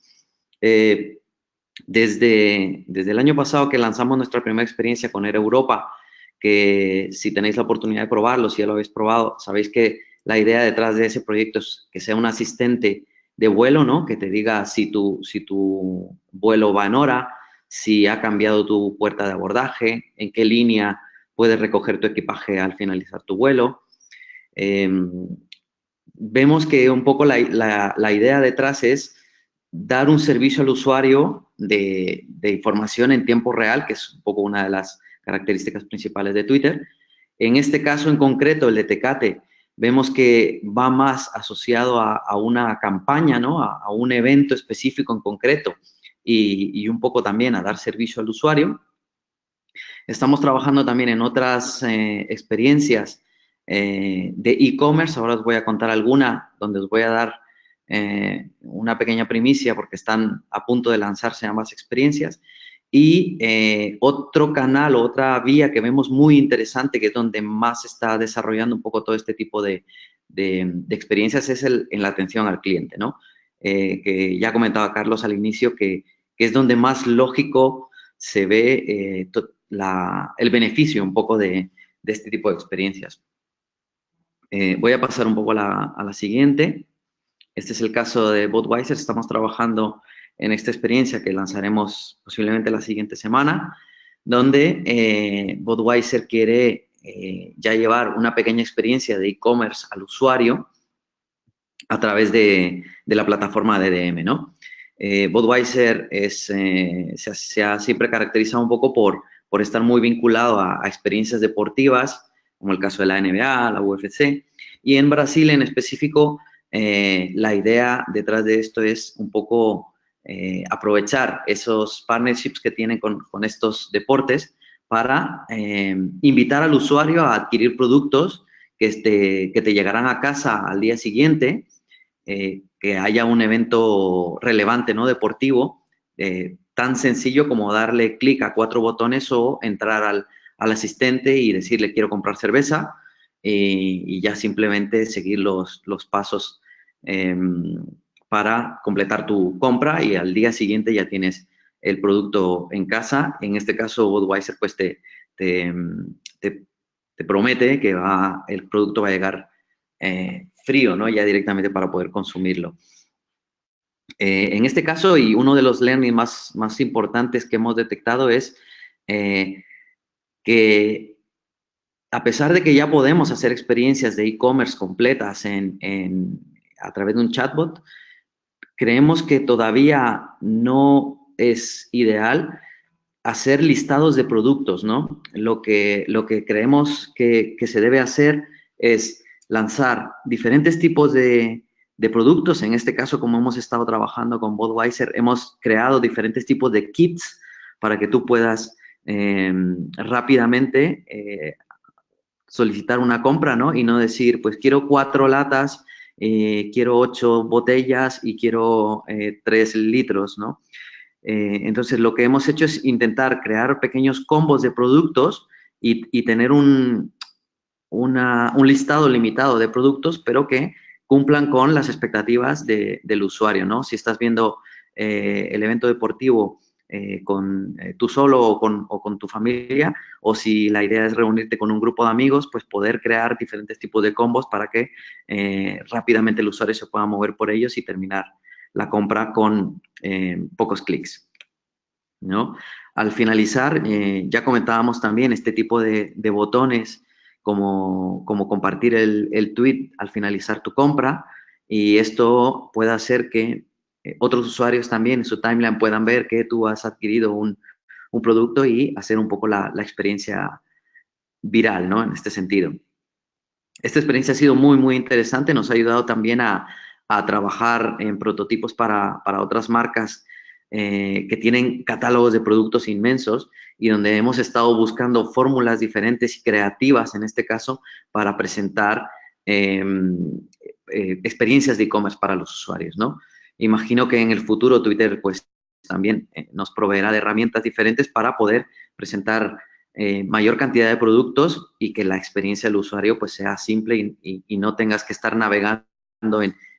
Desde el año pasado que lanzamos nuestra primera experiencia con Air Europa, que si tenéis la oportunidad de probarlo, si ya lo habéis probado, sabéis que la idea detrás de ese proyecto es que sea un asistente de vuelo, ¿no? Que te diga si tu vuelo va en hora, si ha cambiado tu puerta de abordaje, en qué línea puedes recoger tu equipaje al finalizar tu vuelo. Vemos que un poco la idea detrás es dar un servicio al usuario de información en tiempo real, que es un poco una de las características principales de Twitter. En este caso en concreto, el de Tecate, vemos que va más asociado a una campaña, ¿no? A un evento específico en concreto y un poco también a dar servicio al usuario. Estamos trabajando también en otras experiencias de e-commerce. Ahora os voy a contar alguna donde os voy a dar una pequeña primicia porque están a punto de lanzarse ambas experiencias. Y otro canal, otra vía que vemos muy interesante, que es donde más se está desarrollando un poco todo este tipo de experiencias, es en la atención al cliente, ¿no? Que ya comentaba Carlos al inicio, que es donde más lógico se ve el beneficio un poco de este tipo de experiencias. Voy a pasar un poco a la siguiente. Este es el caso de Budweiser. Estamos trabajando en esta experiencia que lanzaremos posiblemente la siguiente semana, donde Budweiser quiere ya llevar una pequeña experiencia de e-commerce al usuario a través de la plataforma de DDM, ¿no? Budweiser se ha siempre caracterizado un poco por estar muy vinculado a experiencias deportivas, como el caso de la NBA, la UFC, y en Brasil en específico, la idea detrás de esto es un poco aprovechar esos partnerships que tienen con estos deportes para invitar al usuario a adquirir productos que te llegarán a casa al día siguiente, que haya un evento relevante, ¿no? Deportivo, tan sencillo como darle clic a 4 botones o entrar al asistente y decirle quiero comprar cerveza y ya simplemente seguir los pasos para completar tu compra y al día siguiente ya tienes el producto en casa. En este caso, Budweiser pues te promete que el producto va a llegar frío, ¿no? Ya directamente para poder consumirlo. En este caso, y uno de los learning más importantes que hemos detectado es que a pesar de que ya podemos hacer experiencias de e-commerce completas a través de un chatbot, creemos que todavía no es ideal hacer listados de productos, ¿no? Lo que creemos que se debe hacer es lanzar diferentes tipos de productos. En este caso, como hemos estado trabajando con Budweiser, hemos creado diferentes tipos de kits para que tú puedas rápidamente solicitar una compra, ¿no? Y no decir, pues quiero 4 latas, quiero 8 botellas y quiero 3 litros, ¿no? Entonces, lo que hemos hecho es intentar crear pequeños combos de productos y tener un listado limitado de productos, pero que cumplan con las expectativas del usuario, ¿no? Si estás viendo el evento deportivo con tú solo o con tu familia, o si la idea es reunirte con un grupo de amigos, pues poder crear diferentes tipos de combos para que rápidamente el usuario se pueda mover por ellos y terminar la compra con pocos clics, ¿no? Al finalizar, ya comentábamos también este tipo de botones como compartir el tweet al finalizar tu compra, y esto puede hacer que otros usuarios también en su timeline puedan ver que tú has adquirido un producto y hacer un poco la experiencia viral, ¿no? En este sentido. Esta experiencia ha sido muy interesante, nos ha ayudado también a trabajar en prototipos para otras marcas que tienen catálogos de productos inmensos y donde hemos estado buscando fórmulas diferentes y creativas, en este caso, para presentar experiencias de e-commerce para los usuarios, ¿no? Imagino que en el futuro Twitter, pues, también nos proveerá de herramientas diferentes para poder presentar mayor cantidad de productos y que la experiencia del usuario pues sea simple y no tengas que estar navegando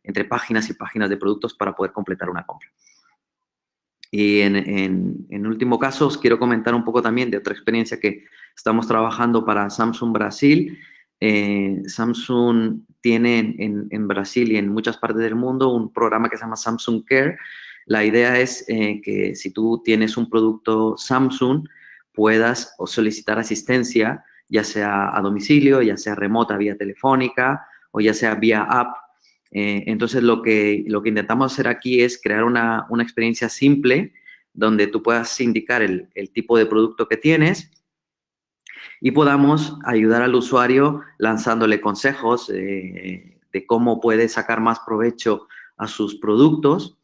entre páginas y páginas de productos para poder completar una compra. Y en último caso, os quiero comentar un poco también de otra experiencia que estamos trabajando para Samsung Brasil. Samsung tiene en Brasil y en muchas partes del mundo un programa que se llama Samsung Care. La idea es que si tú tienes un producto Samsung, puedas solicitar asistencia, ya sea a domicilio, ya sea remota vía telefónica o ya sea vía app. Entonces, lo que intentamos hacer aquí es crear una experiencia simple donde tú puedas indicar el tipo de producto que tienes y podamos ayudar al usuario lanzándole consejos de cómo puede sacar más provecho a sus productos.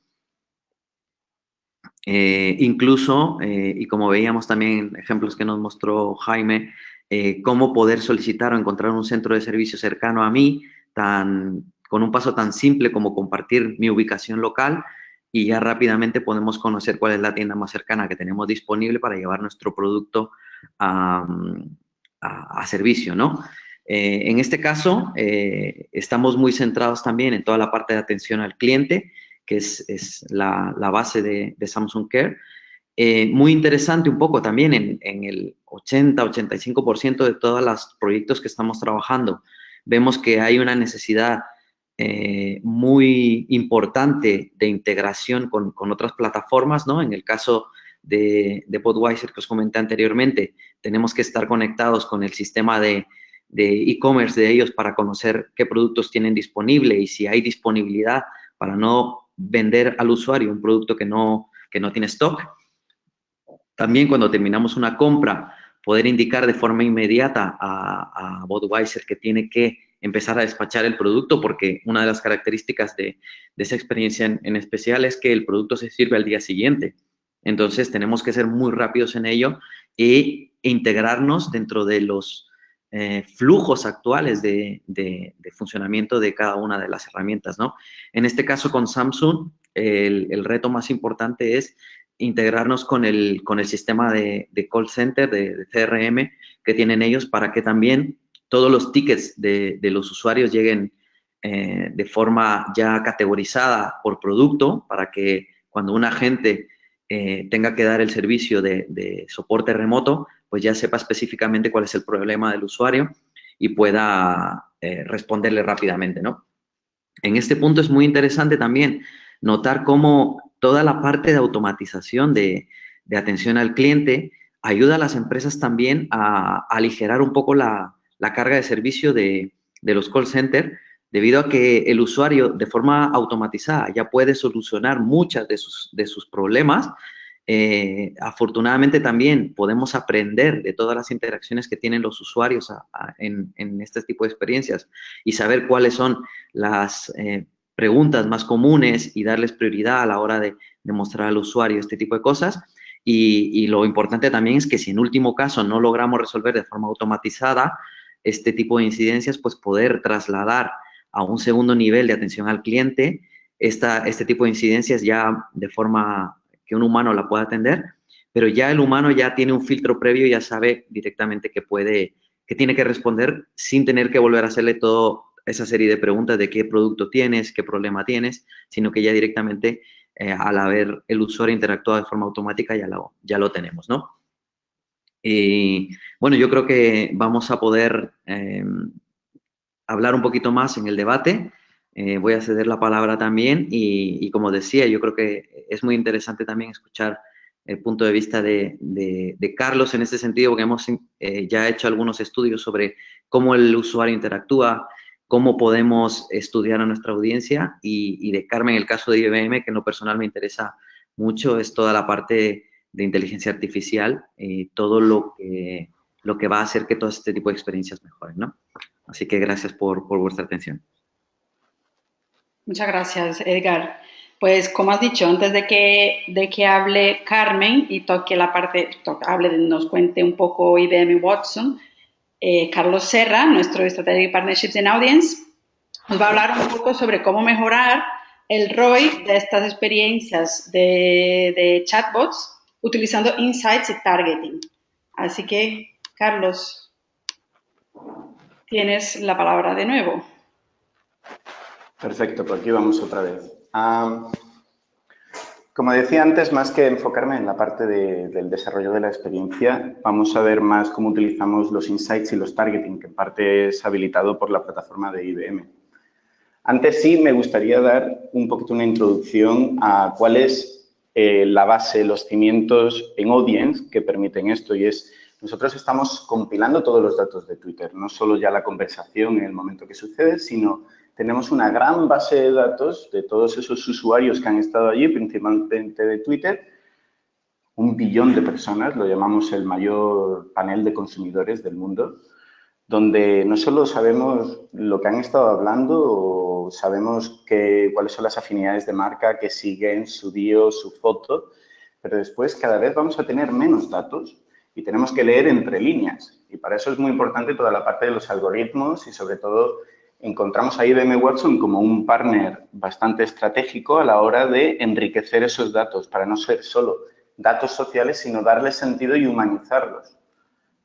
Incluso, y como veíamos también en ejemplos que nos mostró Jaime, cómo poder solicitar o encontrar un centro de servicio cercano a mí, con un paso tan simple como compartir mi ubicación local, y ya rápidamente podemos conocer cuál es la tienda más cercana que tenemos disponible para llevar nuestro producto a servicio, ¿no? En este caso, estamos muy centrados también en toda la parte de atención al cliente, que es la base de Samsung Care. Muy interesante un poco también en el 80-85% de todos los proyectos que estamos trabajando. Vemos que hay una necesidad muy importante de integración con otras plataformas, ¿no? En el caso de Budweiser, que os comenté anteriormente, tenemos que estar conectados con el sistema de e-commerce de ellos para conocer qué productos tienen disponible y si hay disponibilidad para no vender al usuario un producto que no tiene stock. También cuando terminamos una compra, poder indicar de forma inmediata a Budweiser que tiene que empezar a despachar el producto, porque una de las características de esa experiencia en especial es que el producto se sirve al día siguiente. Entonces, tenemos que ser muy rápidos en ello e integrarnos dentro de los flujos actuales de funcionamiento de cada una de las herramientas, ¿no? En este caso, con Samsung, el reto más importante es integrarnos con el sistema de call center, de CRM que tienen ellos, para que también todos los tickets de los usuarios lleguen de forma ya categorizada por producto, para que cuando un agente tenga que dar el servicio de soporte remoto, pues ya sepa específicamente cuál es el problema del usuario y pueda responderle rápidamente, ¿no? En este punto es muy interesante también notar cómo toda la parte de automatización de atención al cliente ayuda a las empresas también a aligerar un poco la carga de servicio de los call centers, debido a que el usuario de forma automatizada ya puede solucionar muchas de sus problemas. Afortunadamente también podemos aprender de todas las interacciones que tienen los usuarios en este tipo de experiencias y saber cuáles son las preguntas más comunes y darles prioridad a la hora de mostrar al usuario este tipo de cosas. Y lo importante también es que si en último caso no logramos resolver de forma automatizada este tipo de incidencias, pues poder trasladar a un segundo nivel de atención al cliente este tipo de incidencias ya de forma que un humano la pueda atender, pero ya el humano ya tiene un filtro previo y ya sabe directamente que tiene que responder sin tener que volver a hacerle toda esa serie de preguntas de qué producto tienes, qué problema tienes, sino que ya directamente al haber el usuario interactuado de forma automática ya lo tenemos, ¿no? Y bueno, yo creo que vamos a poder hablar un poquito más en el debate. Voy a ceder la palabra también y como decía, yo creo que es muy interesante también escuchar el punto de vista de Carlos en este sentido, porque hemos ya hecho algunos estudios sobre cómo el usuario interactúa, cómo podemos estudiar a nuestra audiencia y de Carmen, el caso de IBM, que en lo personal me interesa mucho, es toda la parte de inteligencia artificial y todo lo que va a hacer que todo este tipo de experiencias mejoren, ¿no? Así que gracias por vuestra atención. Muchas gracias, Edgar. Pues como has dicho, antes de que hable Carmen y toque la parte, nos cuente un poco IBM Watson, Carlos Serra, nuestro Strategic Partnerships and Audience, nos va a hablar un poco sobre cómo mejorar el ROI de estas experiencias de chatbots utilizando insights y targeting. Así que, Carlos, tienes la palabra de nuevo. Perfecto, pues aquí vamos otra vez. Como decía antes, más que enfocarme en la parte del desarrollo de la experiencia, vamos a ver más cómo utilizamos los insights y los targeting, que en parte es habilitado por la plataforma de IBM. Antes sí me gustaría dar un poquito una introducción a cuál es la base, los cimientos en Audience que permiten esto, y es, nosotros estamos compilando todos los datos de Twitter, no solo ya la conversación en el momento que sucede, sino tenemos una gran base de datos de todos esos usuarios que han estado allí, principalmente de Twitter, 1 billón de personas, lo llamamos el mayor panel de consumidores del mundo, donde no solo sabemos lo que han estado hablando o sabemos cuáles son las afinidades de marca que siguen, su bio, su foto, pero después cada vez vamos a tener menos datos y tenemos que leer entre líneas. Y para eso es muy importante toda la parte de los algoritmos y sobre todo encontramos a IBM Watson como un partner bastante estratégico a la hora de enriquecer esos datos para no ser solo datos sociales, sino darles sentido y humanizarlos.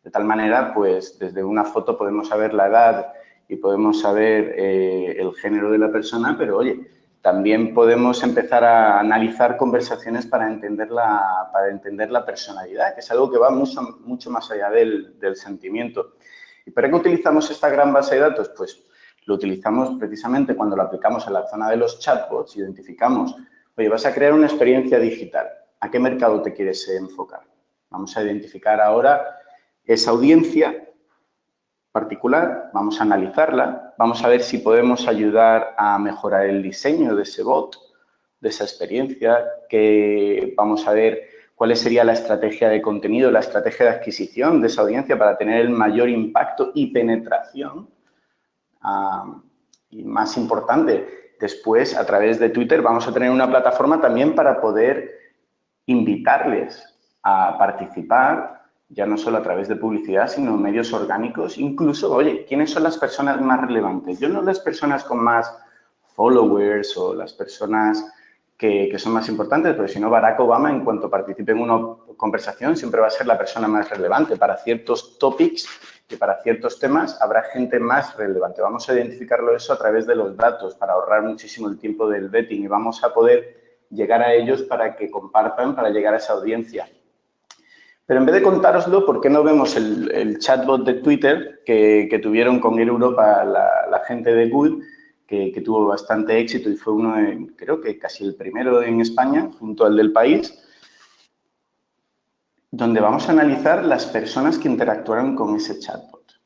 De tal manera, pues, desde una foto podemos saber la edad y podemos saber el género de la persona, pero, oye, también podemos empezar a analizar conversaciones para entender la personalidad, que es algo que va mucho más allá del sentimiento. ¿Y para qué utilizamos esta gran base de datos? Pues lo utilizamos precisamente cuando lo aplicamos a la zona de los chatbots, identificamos, oye, vas a crear una experiencia digital, ¿a qué mercado te quieres enfocar? Vamos a identificar ahora esa audiencia particular, vamos a analizarla, vamos a ver si podemos ayudar a mejorar el diseño de ese bot, de esa experiencia, que vamos a ver cuál sería la estrategia de contenido, la estrategia de adquisición de esa audiencia para tener el mayor impacto y penetración. Y más importante, después a través de Twitter vamos a tener una plataforma también para poder invitarles a participar ya no solo a través de publicidad, sino medios orgánicos. Incluso, oye, ¿quiénes son las personas más relevantes? Yo no las personas con más followers o las personas que son más importantes, pero si no, Barack Obama, en cuanto participe en una conversación, siempre va a ser la persona más relevante. Para ciertos topics y para ciertos temas habrá gente más relevante. Vamos a identificarlo eso a través de los datos para ahorrar muchísimo el tiempo del vetting y vamos a poder llegar a ellos para que compartan, para llegar a esa audiencia. Pero en vez de contároslo, ¿por qué no vemos el chatbot de Twitter que tuvieron con Air Europa la gente de Google, que tuvo bastante éxito y fue uno, creo que casi el primero en España, junto al del país, donde vamos a analizar las personas que interactuaron con ese chatbot.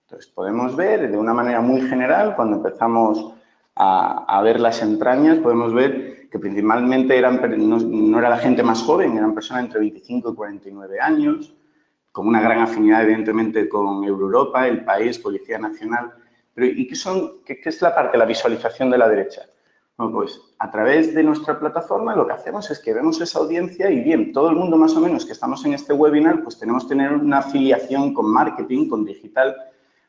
Entonces, podemos ver de una manera muy general, cuando empezamos a ver las entrañas, podemos ver que principalmente no era la gente más joven, eran personas entre 25 y 49 años, con una gran afinidad, evidentemente, con Europa, el país, Policía Nacional. Pero, ¿y qué es la parte, la visualización de la derecha? Bueno, pues a través de nuestra plataforma lo que hacemos es que vemos esa audiencia y bien, todo el mundo más o menos que estamos en este webinar, pues tenemos que tener una afiliación con marketing, con digital,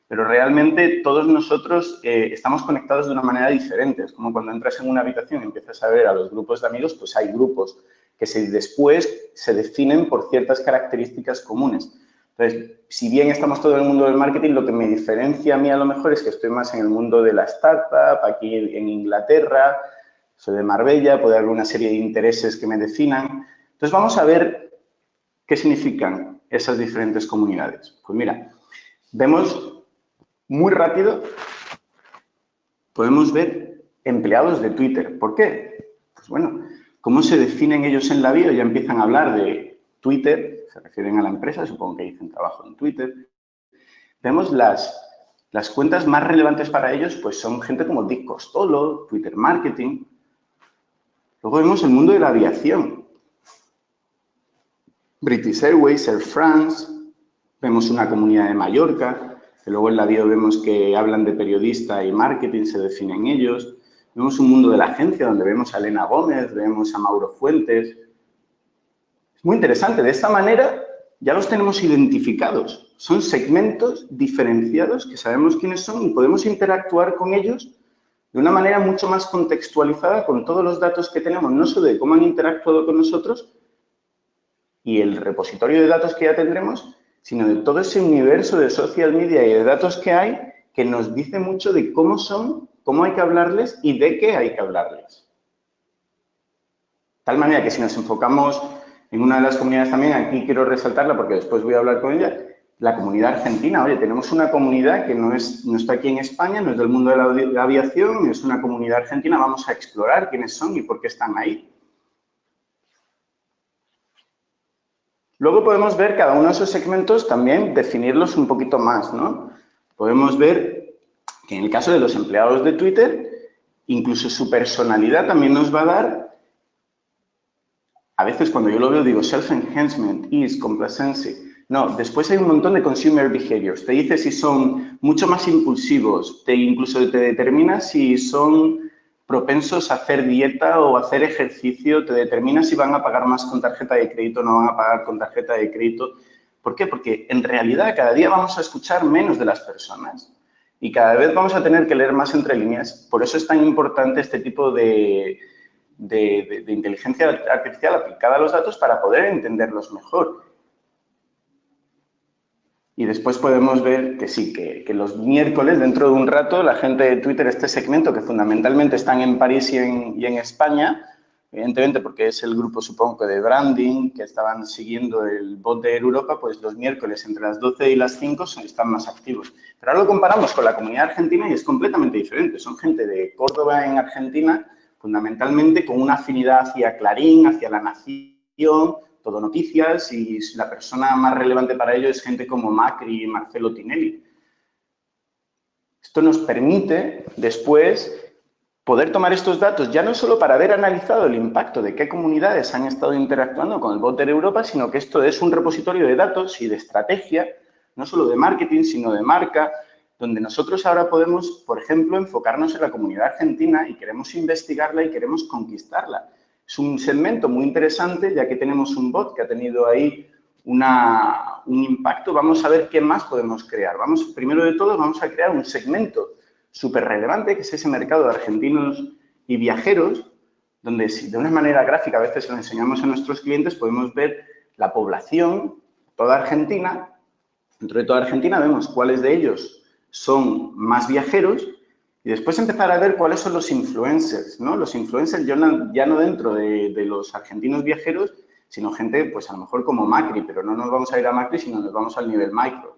pero realmente todos nosotros estamos conectados de una manera diferente. Es como cuando entras en una habitación y empiezas a ver a los grupos de amigos, pues hay grupos que después se definen por ciertas características comunes. Entonces, si bien estamos todo en el mundo del marketing, lo que me diferencia a mí a lo mejor es que estoy más en el mundo de la startup, aquí en Inglaterra, soy de Marbella, puede haber una serie de intereses que me definan. Entonces, vamos a ver qué significan esas diferentes comunidades. Pues mira, vemos muy rápido, podemos ver empleados de Twitter. ¿Por qué? Pues bueno, ¿cómo se definen ellos en la bio? Ya empiezan a hablar de Twitter, se refieren a la empresa, supongo que dicen trabajo en Twitter. Vemos las cuentas más relevantes para ellos, pues son gente como Dick Costolo, Twitter Marketing. Luego vemos el mundo de la aviación. British Airways, Air France, vemos una comunidad de Mallorca, que luego en la bio vemos que hablan de periodista y marketing, se definen ellos. Vemos un mundo de la agencia donde vemos a Elena Gómez, vemos a Mauro Fuentes. Muy interesante, de esta manera ya los tenemos identificados. Son segmentos diferenciados que sabemos quiénes son y podemos interactuar con ellos de una manera mucho más contextualizada con todos los datos que tenemos, no solo de cómo han interactuado con nosotros y el repositorio de datos que ya tendremos, sino de todo ese universo de social media y de datos que hay que nos dice mucho de cómo son, cómo hay que hablarles y de qué hay que hablarles. De tal manera que si nos enfocamos en una de las comunidades también, aquí quiero resaltarla porque después voy a hablar con ella, la comunidad argentina. Oye, tenemos una comunidad que no está aquí en España, no es del mundo de la aviación, es una comunidad argentina. Vamos a explorar quiénes son y por qué están ahí. Luego podemos ver cada uno de esos segmentos, también definirlos un poquito más, ¿no? Podemos ver que en el caso de los empleados de Twitter, incluso su personalidad también nos va a dar. A veces cuando yo lo veo digo self-enhancement, ease, complacency. No, después hay un montón de consumer behaviors. Te dice si son mucho más impulsivos, incluso te determina si son propensos a hacer dieta o hacer ejercicio, te determina si van a pagar más con tarjeta de crédito o no van a pagar con tarjeta de crédito. ¿Por qué? Porque en realidad cada día vamos a escuchar menos de las personas y cada vez vamos a tener que leer más entre líneas. Por eso es tan importante este tipo de inteligencia artificial aplicada a los datos para poder entenderlos mejor. Y después podemos ver que sí, que los miércoles, dentro de un rato, la gente de Twitter, este segmento que fundamentalmente están en París y en España, evidentemente porque es el grupo, supongo que de branding, que estaban siguiendo el bot de Air Europa, pues los miércoles entre las 12 y las 5 están más activos. Pero ahora lo comparamos con la comunidad argentina y es completamente diferente. Son gente de Córdoba en Argentina, fundamentalmente con una afinidad hacia Clarín, hacia La Nación, Todo Noticias, y la persona más relevante para ello es gente como Macri y Marcelo Tinelli. Esto nos permite después poder tomar estos datos, ya no solo para haber analizado el impacto de qué comunidades han estado interactuando con el bot de Europa, sino que esto es un repositorio de datos y de estrategia, no solo de marketing, sino de marca, donde nosotros ahora podemos, por ejemplo, enfocarnos en la comunidad argentina y queremos investigarla y queremos conquistarla. Es un segmento muy interesante, ya que tenemos un bot que ha tenido ahí un impacto, vamos a ver qué más podemos crear. Primero de todo, vamos a crear un segmento súper relevante, que es ese mercado de argentinos y viajeros, donde si de una manera gráfica a veces lo enseñamos a nuestros clientes, podemos ver la población, toda Argentina. Dentro de toda Argentina vemos cuáles de ellos son más viajeros y después empezar a ver cuáles son los influencers, ¿no? Los influencers ya no dentro de los argentinos viajeros, sino gente, pues a lo mejor como Macri, pero no nos vamos a ir a Macri, sino nos vamos al nivel micro.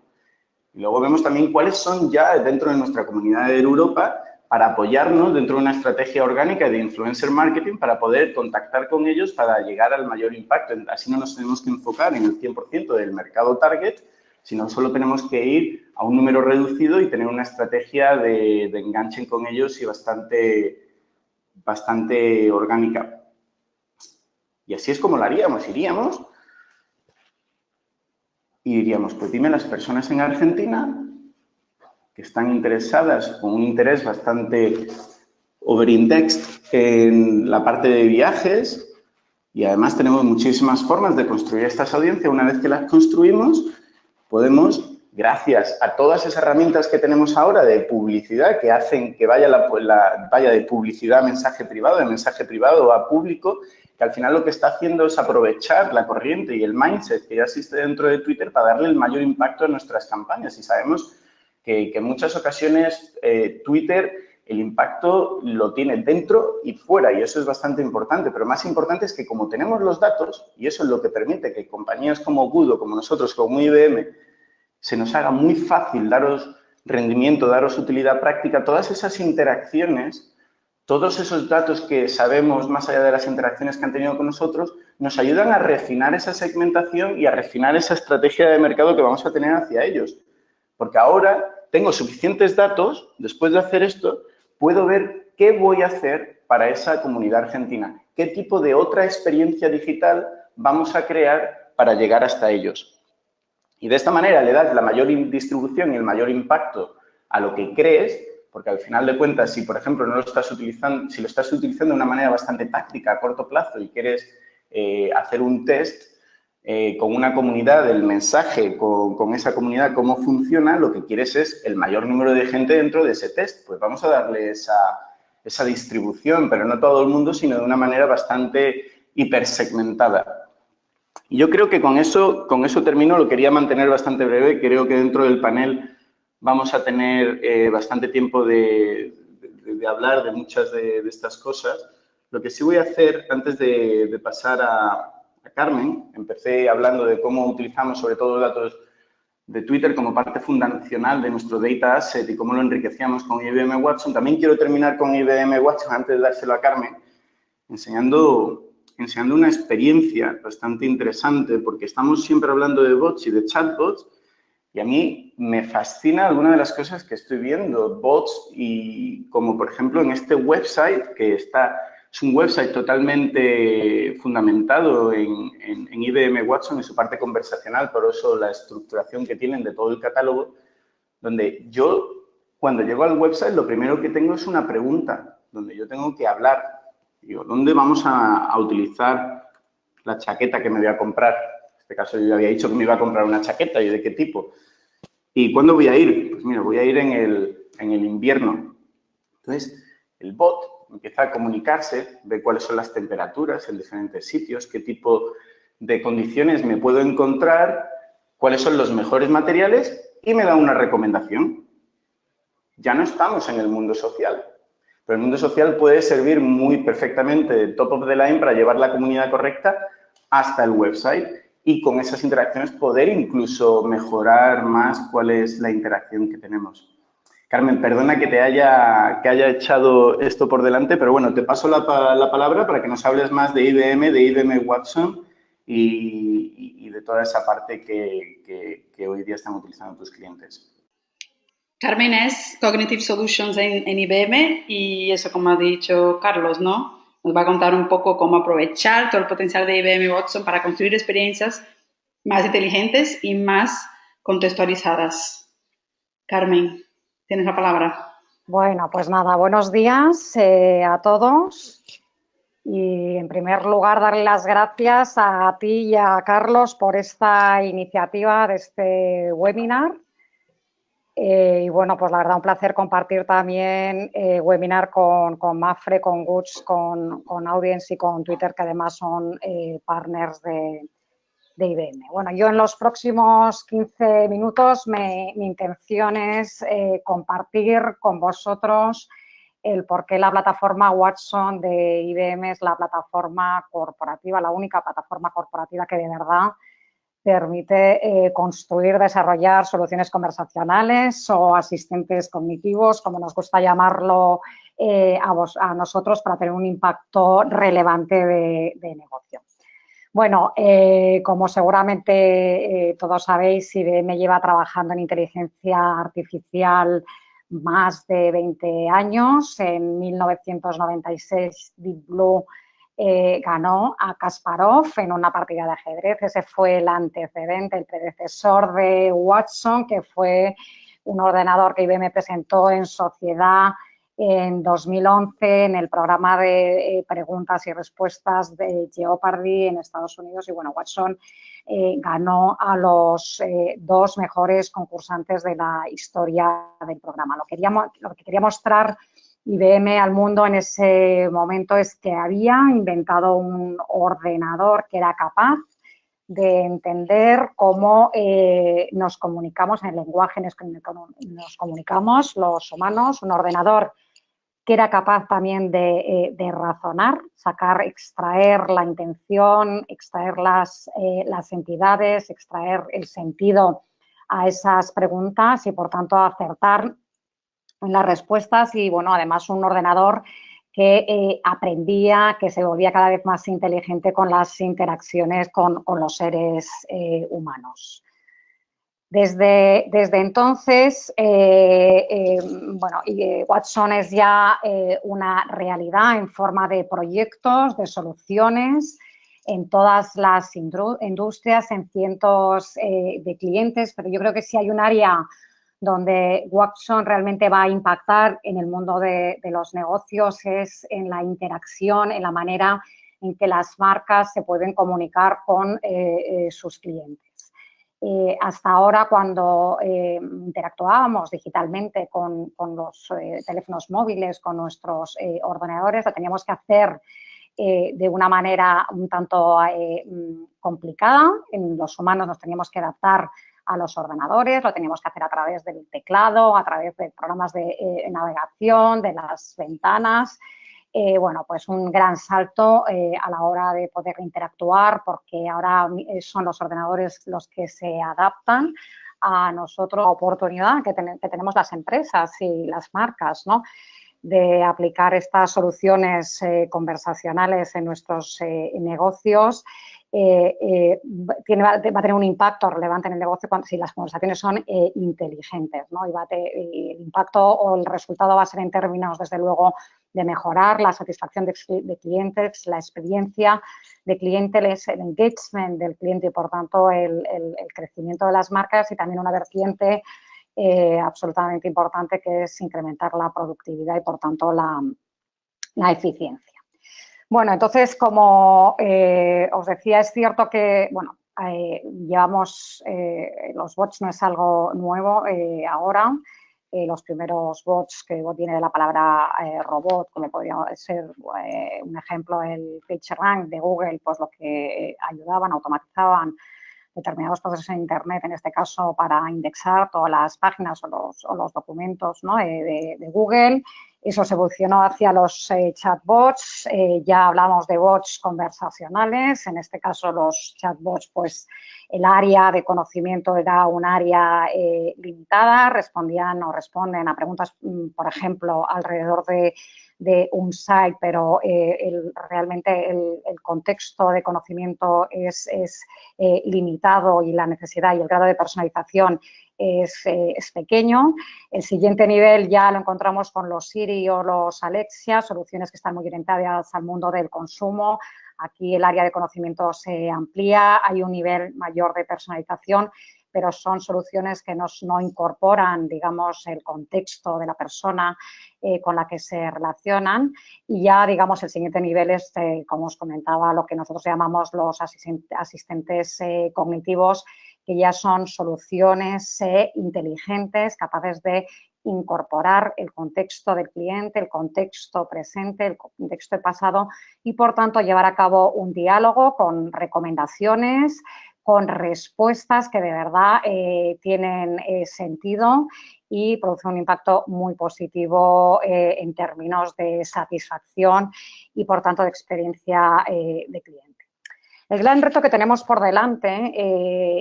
Y luego vemos también cuáles son ya dentro de nuestra comunidad de Europa para apoyarnos dentro de una estrategia orgánica de influencer marketing para poder contactar con ellos para llegar al mayor impacto. Así no nos tenemos que enfocar en el 100% del mercado target, sino solo tenemos que ir a un número reducido y tener una estrategia de enganche con ellos y bastante orgánica. Y así es como lo haríamos. Iríamos y diríamos, pues dime las personas en Argentina que están interesadas con un interés bastante overindexed en la parte de viajes y además tenemos muchísimas formas de construir estas audiencias. Una vez que las construimos, podemos, gracias a todas esas herramientas que tenemos ahora de publicidad que hacen que vaya de publicidad a mensaje privado, de mensaje privado a público, que al final lo que está haciendo es aprovechar la corriente y el mindset que ya existe dentro de Twitter para darle el mayor impacto a nuestras campañas. Y sabemos que en muchas ocasiones Twitter el impacto lo tiene dentro y fuera y eso es bastante importante, pero más importante es que como tenemos los datos y eso es lo que permite que compañías como Good, como nosotros, como IBM, se nos haga muy fácil daros rendimiento, daros utilidad práctica, todas esas interacciones, todos esos datos que sabemos más allá de las interacciones que han tenido con nosotros, nos ayudan a refinar esa segmentación y a refinar esa estrategia de mercado que vamos a tener hacia ellos. Porque ahora tengo suficientes datos, después de hacer esto, puedo ver qué voy a hacer para esa comunidad argentina, qué tipo de otra experiencia digital vamos a crear para llegar hasta ellos. Y de esta manera le das la mayor distribución y el mayor impacto a lo que crees, porque al final de cuentas, si por ejemplo no lo estás utilizando, si lo estás utilizando de una manera bastante táctica a corto plazo y quieres hacer un test con una comunidad del mensaje, con esa comunidad, cómo funciona, lo que quieres es el mayor número de gente dentro de ese test. Pues vamos a darle esa distribución, pero no todo el mundo, sino de una manera bastante hipersegmentada. Y yo creo que con eso termino, lo quería mantener bastante breve, creo que dentro del panel vamos a tener bastante tiempo de hablar de muchas de estas cosas. Lo que sí voy a hacer, antes de pasar a Carmen, empecé hablando de cómo utilizamos sobre todo datos de Twitter como parte fundacional de nuestro data asset y cómo lo enriquecíamos con IBM Watson. También quiero terminar con IBM Watson antes de dárselo a Carmen, enseñando una experiencia bastante interesante porque estamos siempre hablando de bots y de chatbots y a mí me fascina alguna de las cosas que estoy viendo, bots y como por ejemplo en este website que es un website totalmente fundamentado en IBM Watson y su parte conversacional, por eso la estructuración que tienen de todo el catálogo, donde yo cuando llego al website lo primero que tengo es una pregunta, donde yo tengo que hablar. Digo, ¿dónde vamos a utilizar la chaqueta que me voy a comprar? En este caso yo ya había dicho que me iba a comprar una chaqueta y de qué tipo. ¿Y cuándo voy a ir? Pues mira, voy a ir en el invierno. Entonces, el bot empieza a comunicarse, ve cuáles son las temperaturas en diferentes sitios, qué tipo de condiciones me puedo encontrar, cuáles son los mejores materiales y me da una recomendación. Ya no estamos en el mundo social. Pero el mundo social puede servir muy perfectamente de top of the line para llevar la comunidad correcta hasta el website y con esas interacciones poder incluso mejorar más cuál es la interacción que tenemos. Carmen, perdona que haya echado esto por delante, pero bueno, te paso la palabra para que nos hables más de IBM Watson y de toda esa parte que hoy día están utilizando tus clientes. Carmen es Cognitive Solutions en IBM y eso, como ha dicho Carlos, ¿no? Nos va a contar un poco cómo aprovechar todo el potencial de IBM Watson para construir experiencias más inteligentes y más contextualizadas. Carmen, tienes la palabra. Bueno, pues nada, buenos días a todos. Y en primer lugar, darle las gracias a ti y a Carlos por esta iniciativa de este webinar. Y bueno, pues la verdad, un placer compartir también webinar con Mapfre, con Guts, con Audience y con Twitter, que además son partners de IBM. Bueno, yo en los próximos 15 minutos mi intención es compartir con vosotros el por qué la plataforma Watson de IBM es la plataforma corporativa, la única plataforma corporativa que de verdad permite construir, desarrollar soluciones conversacionales o asistentes cognitivos, como nos gusta llamarlo a nosotros, para tener un impacto relevante de negocio. Bueno, como seguramente todos sabéis, IBM lleva trabajando en inteligencia artificial más de 20 años. En 1996, Deep Blue ganó a Kasparov en una partida de ajedrez. Ese fue el antecedente, el predecesor de Watson, que fue un ordenador que IBM presentó en sociedad en 2011 en el programa de preguntas y respuestas de Jeopardy en Estados Unidos. Y bueno, Watson ganó a los dos mejores concursantes de la historia del programa. Lo que quería mostrar IBM al mundo en ese momento es que había inventado un ordenador que era capaz de entender cómo nos comunicamos, en el lenguaje nos comunicamos los humanos, un ordenador que era capaz también de razonar, extraer la intención, extraer las entidades, extraer el sentido a esas preguntas y, por tanto, acertar en las respuestas. Y, bueno, además un ordenador que aprendía, que se volvía cada vez más inteligente con las interacciones con los seres humanos. Desde entonces, bueno, Watson es ya una realidad en forma de proyectos, de soluciones en todas las industrias, en cientos de clientes, pero yo creo que sí hay un área donde Watson realmente va a impactar en el mundo de los negocios, es en la interacción, en la manera en que las marcas se pueden comunicar con sus clientes. Hasta ahora, cuando interactuábamos digitalmente con los teléfonos móviles, con nuestros ordenadores, lo teníamos que hacer de una manera un tanto complicada. Los humanos nos teníamos que adaptar a los ordenadores, lo teníamos que hacer a través del teclado, a través de programas de navegación, de las ventanas. Bueno, pues un gran salto a la hora de poder interactuar, porque ahora son los ordenadores los que se adaptan a nosotros, la oportunidad que tenemos las empresas y las marcas, ¿no?, de aplicar estas soluciones conversacionales en nuestros negocios. Va a tener un impacto relevante en el negocio si las conversaciones son inteligentes, ¿no? El impacto o el resultado va a ser en términos, desde luego, de mejorar la satisfacción de clientes, la experiencia de clientes, el engagement del cliente y, por tanto, el crecimiento de las marcas, y también una vertiente absolutamente importante, que es incrementar la productividad y, por tanto, la eficiencia. Bueno, entonces, como os decía, es cierto que, bueno, los bots no es algo nuevo ahora. Los primeros bots, que viene de la palabra robot, como podría ser un ejemplo el PageRank de Google, pues lo que ayudaban, automatizaban determinados procesos en Internet, en este caso para indexar todas las páginas o los documentos, ¿no?, de Google. Eso se evolucionó hacia los chatbots. Ya hablamos de bots conversacionales. En este caso, los chatbots, pues el área de conocimiento era un área limitada. Respondían o responden a preguntas, por ejemplo, alrededor de un site, pero realmente el contexto de conocimiento es limitado, y la necesidad y el grado de personalización es pequeño. El siguiente nivel ya lo encontramos con los Siri o los Alexia, soluciones que están muy orientadas al mundo del consumo. Aquí el área de conocimiento se amplía, hay un nivel mayor de personalización, pero son soluciones que no incorporan, digamos, el contexto de la persona con la que se relacionan. Y ya, digamos, el siguiente nivel es, como os comentaba, lo que nosotros llamamos los asistentes cognitivos, que ya son soluciones inteligentes, capaces de incorporar el contexto del cliente, el contexto presente, el contexto pasado y, por tanto, llevar a cabo un diálogo con recomendaciones, con respuestas que de verdad tienen sentido y producen un impacto muy positivo en términos de satisfacción y, por tanto, de experiencia de cliente. El gran reto que tenemos por delante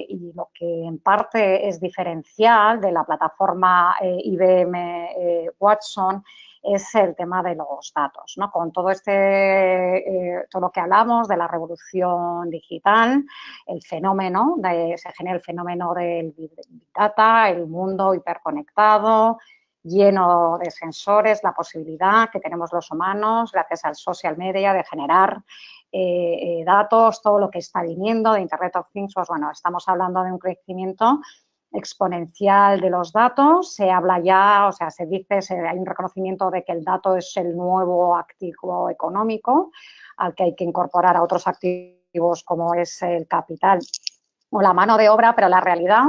y lo que en parte es diferencial de la plataforma IBM Watson es el tema de los datos, ¿no? Con todo todo lo que hablamos de la revolución digital, el fenómeno, se genera el fenómeno del Big Data, el mundo hiperconectado, lleno de sensores, la posibilidad que tenemos los humanos, gracias al social media, de generar datos, todo lo que está viniendo de Internet of Things, pues bueno, estamos hablando de un crecimiento exponencial de los datos, se habla ya, o sea, se dice, hay un reconocimiento de que el dato es el nuevo activo económico al que hay que incorporar a otros activos como es el capital o la mano de obra, pero la realidad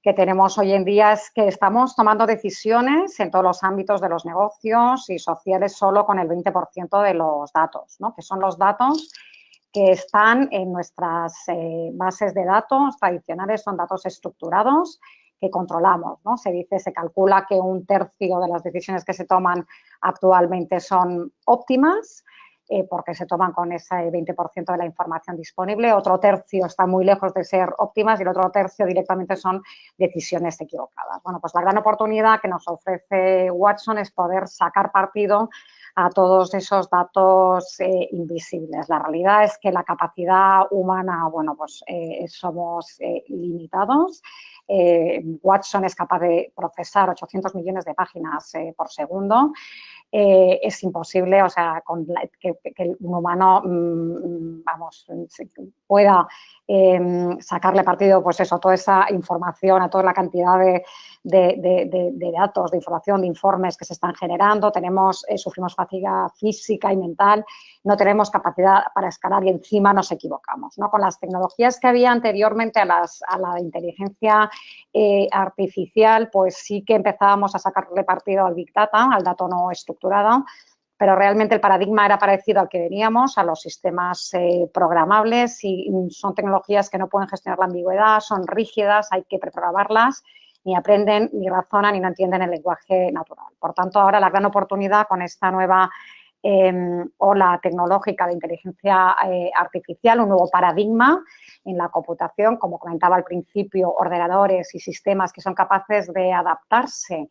que tenemos hoy en día es que estamos tomando decisiones en todos los ámbitos de los negocios y sociales solo con el 20% de los datos, ¿no? Que son los datos que están en nuestras bases de datos tradicionales, son datos estructurados que controlamos, ¿no? Se calcula que 1/3 de las decisiones que se toman actualmente son óptimas, porque se toman con ese 20% de la información disponible, otro tercio está muy lejos de ser óptimas y el otro tercio directamente son decisiones equivocadas. Bueno, pues la gran oportunidad que nos ofrece Watson es poder sacar partido a todos esos datos invisibles. La realidad es que la capacidad humana, bueno, pues somos limitados. Watson es capaz de procesar 800 millones de páginas por segundo. Es imposible, o sea, que un humano, vamos, pueda sacarle partido, pues eso, toda esa información, a toda la cantidad de datos, de información, de informes que se están generando. Sufrimos fatiga física y mental, no tenemos capacidad para escalar y encima nos equivocamos, ¿no? Con las tecnologías que había anteriormente a la inteligencia artificial, pues sí que empezábamos a sacarle partido al Big Data, al dato no estructurado, pero realmente el paradigma era parecido al que veníamos, a los sistemas programables, y son tecnologías que no pueden gestionar la ambigüedad, son rígidas, hay que preprogramarlas, ni aprenden, ni razonan, ni no entienden el lenguaje natural. Por tanto, ahora la gran oportunidad con esta nueva ola tecnológica de inteligencia artificial, un nuevo paradigma en la computación, como comentaba al principio, ordenadores y sistemas que son capaces de adaptarse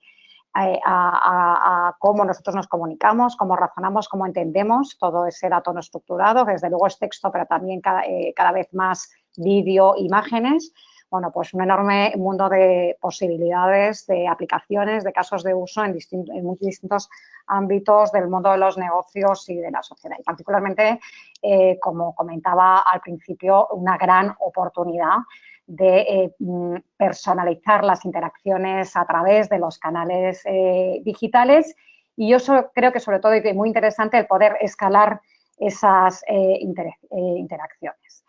a cómo nosotros nos comunicamos, cómo razonamos, cómo entendemos todo ese dato no estructurado, que desde luego es texto, pero también cada vez más vídeo, imágenes. Bueno, pues un enorme mundo de posibilidades, de aplicaciones, de casos de uso en muy distintos ámbitos del mundo de los negocios y de la sociedad. Y particularmente, como comentaba al principio, una gran oportunidad de personalizar las interacciones a través de los canales digitales. Y yo creo que sobre todo es muy interesante el poder escalar esas interacciones.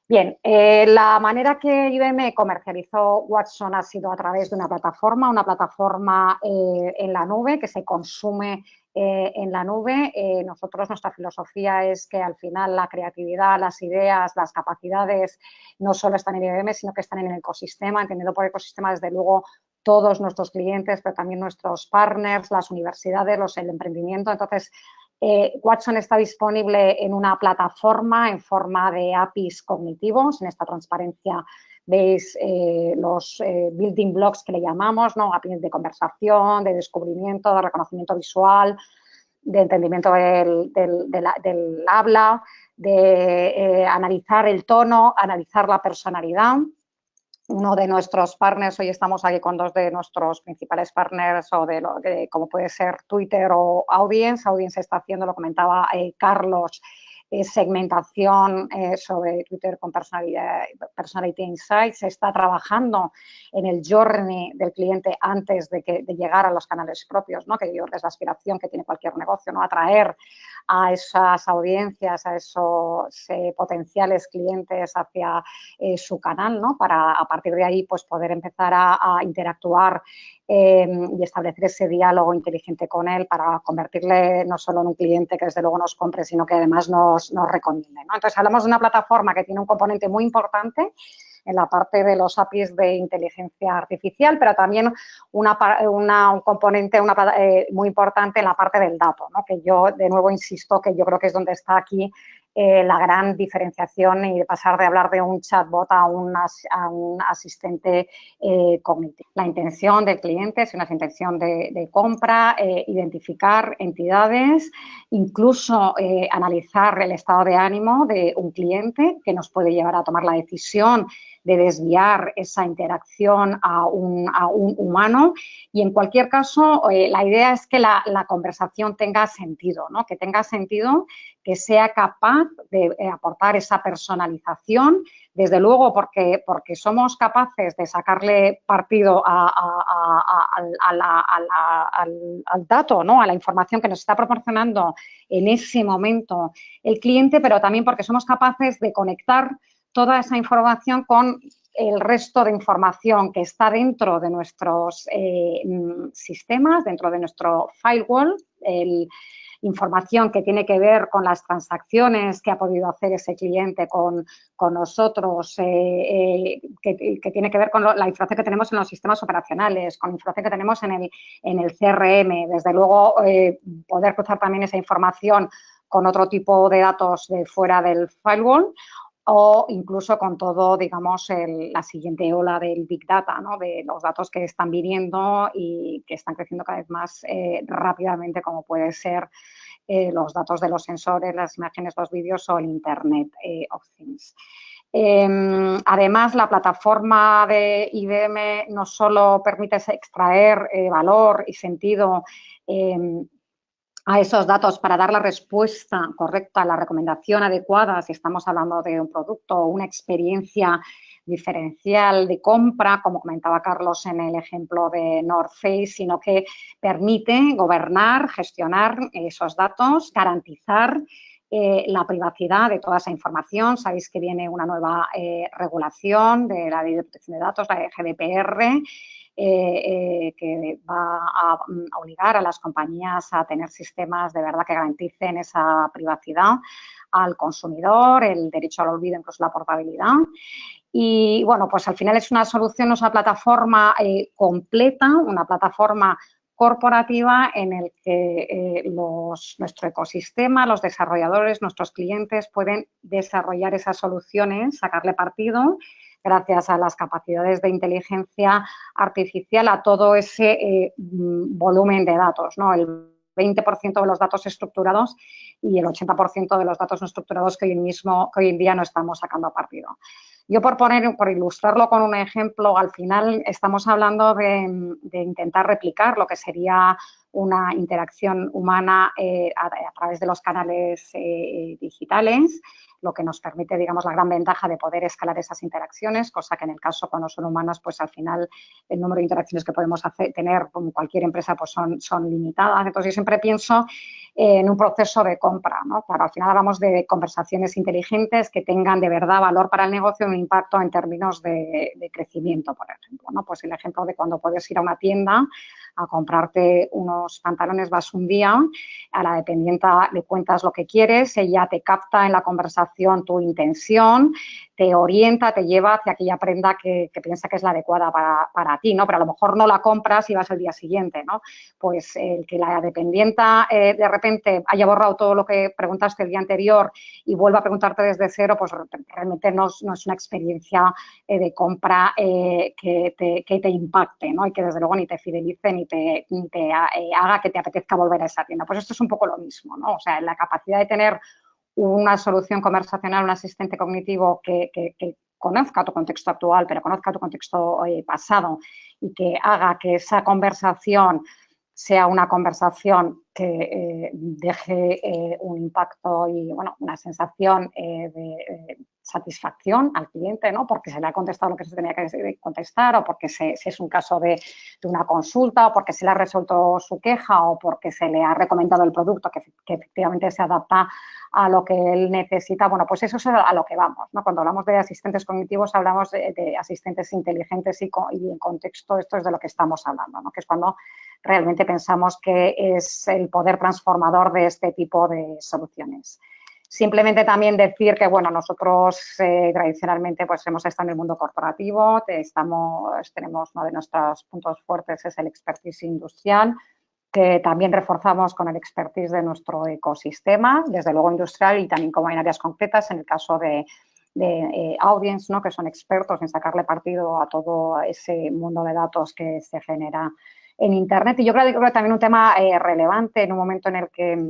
Bien, la manera que IBM comercializó Watson ha sido a través de una plataforma en la nube que se consume en la nube. Nuestra filosofía es que al final la creatividad, las ideas, las capacidades no solo están en IBM, sino que están en el ecosistema, entendido por ecosistema desde luego todos nuestros clientes, pero también nuestros partners, las universidades, el emprendimiento. Entonces, Watson está disponible en una plataforma en forma de APIs cognitivos. En esta transparencia veis los building blocks que le llamamos, ¿no? APIs de conversación, de descubrimiento, de reconocimiento visual, de entendimiento del habla, de analizar el tono, analizar la personalidad. Uno de nuestros partners, hoy estamos aquí con dos de nuestros principales partners, como puede ser Twitter o Audience. Audience está haciendo, lo comentaba Carlos, segmentación sobre Twitter con Personality Insights. Se está trabajando en el journey del cliente antes de llegar a los canales propios, ¿no? Que yo creo que es la aspiración que tiene cualquier negocio, ¿no? Atraer a esas audiencias, a esos potenciales clientes hacia su canal, ¿no? Para a partir de ahí pues poder empezar a interactuar y establecer ese diálogo inteligente con él para convertirle no solo en un cliente que desde luego nos compre, sino que además nos recomiende, ¿no? Entonces, hablamos de una plataforma que tiene un componente muy importante en la parte de los APIs de inteligencia artificial, pero también un componente muy importante en la parte del dato, ¿no? Que yo, de nuevo, insisto que yo creo que es donde está aquí la gran diferenciación y de pasar de hablar de un chatbot a un asistente cognitivo. La intención del cliente es una intención de compra, identificar entidades, incluso analizar el estado de ánimo de un cliente que nos puede llevar a tomar la decisión de desviar esa interacción a un humano y, en cualquier caso, la idea es que la conversación tenga sentido, ¿no? Que tenga sentido, que sea capaz de aportar esa personalización, desde luego porque somos capaces de sacarle partido al dato, ¿no? A la información que nos está proporcionando en ese momento el cliente, pero también porque somos capaces de conectar toda esa información con el resto de información que está dentro de nuestros sistemas, dentro de nuestro firewall, información que tiene que ver con las transacciones que ha podido hacer ese cliente con nosotros, que tiene que ver con la información que tenemos en los sistemas operacionales, con la información que tenemos en el CRM. Desde luego, poder cruzar también esa información con otro tipo de datos de fuera del firewall, o incluso con todo, digamos, la siguiente ola del Big Data, ¿no? De los datos que están viniendo y que están creciendo cada vez más rápidamente, como puede ser los datos de los sensores, las imágenes, los vídeos o el Internet of Things. Además, la plataforma de IBM no solo permite extraer valor y sentido a esos datos para dar la respuesta correcta, la recomendación adecuada, si estamos hablando de un producto o una experiencia diferencial de compra, como comentaba Carlos en el ejemplo de North Face, sino que permite gobernar, gestionar esos datos, garantizar la privacidad de toda esa información. Sabéis que viene una nueva regulación de la Ley de Protección de Datos, la de GDPR, que va a obligar a las compañías a tener sistemas de verdad que garanticen esa privacidad al consumidor, el derecho al olvido, incluso la portabilidad. Y, bueno, pues al final es una solución, es una plataforma completa, una plataforma corporativa en el que nuestro ecosistema, los desarrolladores, nuestros clientes pueden desarrollar esas soluciones, sacarle partido gracias a las capacidades de inteligencia artificial a todo ese volumen de datos, ¿no? El 20% de los datos estructurados y el 80% de los datos no estructurados que hoy en día no estamos sacando partido. Yo, por ilustrarlo con un ejemplo, al final estamos hablando de intentar replicar lo que sería una interacción humana a través de los canales digitales, lo que nos permite, digamos, la gran ventaja de poder escalar esas interacciones, cosa que en el caso cuando son humanas, pues al final el número de interacciones que podemos tener con cualquier empresa pues son limitadas. Entonces, yo siempre pienso en un proceso de compra, ¿no? Claro, al final hablamos de conversaciones inteligentes que tengan de verdad valor para el negocio y un impacto en términos de crecimiento, por ejemplo, ¿no? Pues el ejemplo de cuando puedes ir a una tienda a comprarte unos pantalones, vas un día, a la dependienta le cuentas lo que quieres, ella te capta en la conversación tu intención, te orienta, te lleva hacia aquella prenda que piensa que es la adecuada para ti, ¿no? Pero a lo mejor no la compras y vas al día siguiente, ¿no? Pues el que la dependienta de repente haya borrado todo lo que preguntaste el día anterior y vuelva a preguntarte desde cero, pues realmente no es una experiencia de compra que te impacte, ¿no? Y que desde luego ni te fidelice ni te haga que te apetezca volver a esa tienda. Pues esto es un poco lo mismo, ¿no? O sea, la capacidad de tener una solución conversacional, un asistente cognitivo que conozca tu contexto actual, pero conozca tu contexto pasado y que haga que esa conversación sea una conversación que deje un impacto y, bueno, una sensación de satisfacción al cliente, ¿no? Porque se le ha contestado lo que se tenía que contestar, o porque si es un caso de una consulta, o porque se le ha resuelto su queja, o porque se le ha recomendado el producto que efectivamente se adapta a lo que él necesita. Bueno, pues eso es a lo que vamos, ¿no? Cuando hablamos de asistentes cognitivos, hablamos de asistentes inteligentes y en contexto esto es de lo que estamos hablando, ¿no? Que es cuando realmente pensamos que es el poder transformador de este tipo de soluciones. Simplemente también decir que, bueno, nosotros tradicionalmente pues hemos estado en el mundo corporativo, tenemos uno de nuestros puntos fuertes es el expertise industrial, que también reforzamos con el expertise de nuestro ecosistema, desde luego industrial y también como en áreas concretas, en el caso de Audience, ¿no? Que son expertos en sacarle partido a todo ese mundo de datos que se genera en Internet. Y yo creo que también un tema relevante en un momento en el que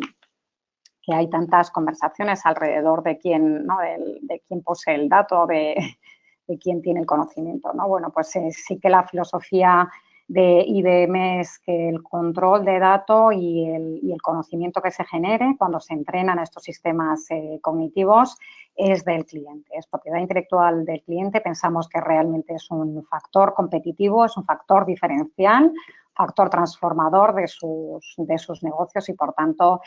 hay tantas conversaciones alrededor de quién, ¿no? de quién posee el dato, de quién tiene el conocimiento, ¿no? Bueno, pues sí que la filosofía de IBM es que el control de datos y el conocimiento que se genere cuando se entrenan estos sistemas cognitivos es del cliente, es propiedad intelectual del cliente. Pensamos que realmente es un factor competitivo, es un factor diferencial, factor transformador de sus negocios y, por tanto,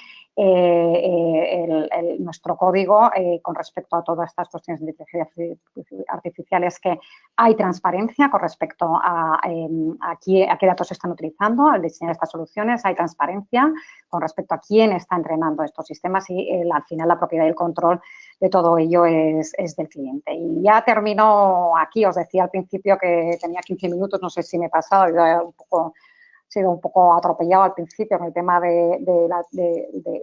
nuestro código con respecto a todas estas cuestiones de inteligencia artificial es que hay transparencia con respecto a qué datos se están utilizando al diseñar estas soluciones, hay transparencia con respecto a quién está entrenando estos sistemas y al final la propiedad y el control de todo ello es del cliente. Y ya termino aquí, os decía al principio que tenía 15 minutos, no sé si me he pasado, he sido un poco atropellado al principio con el tema de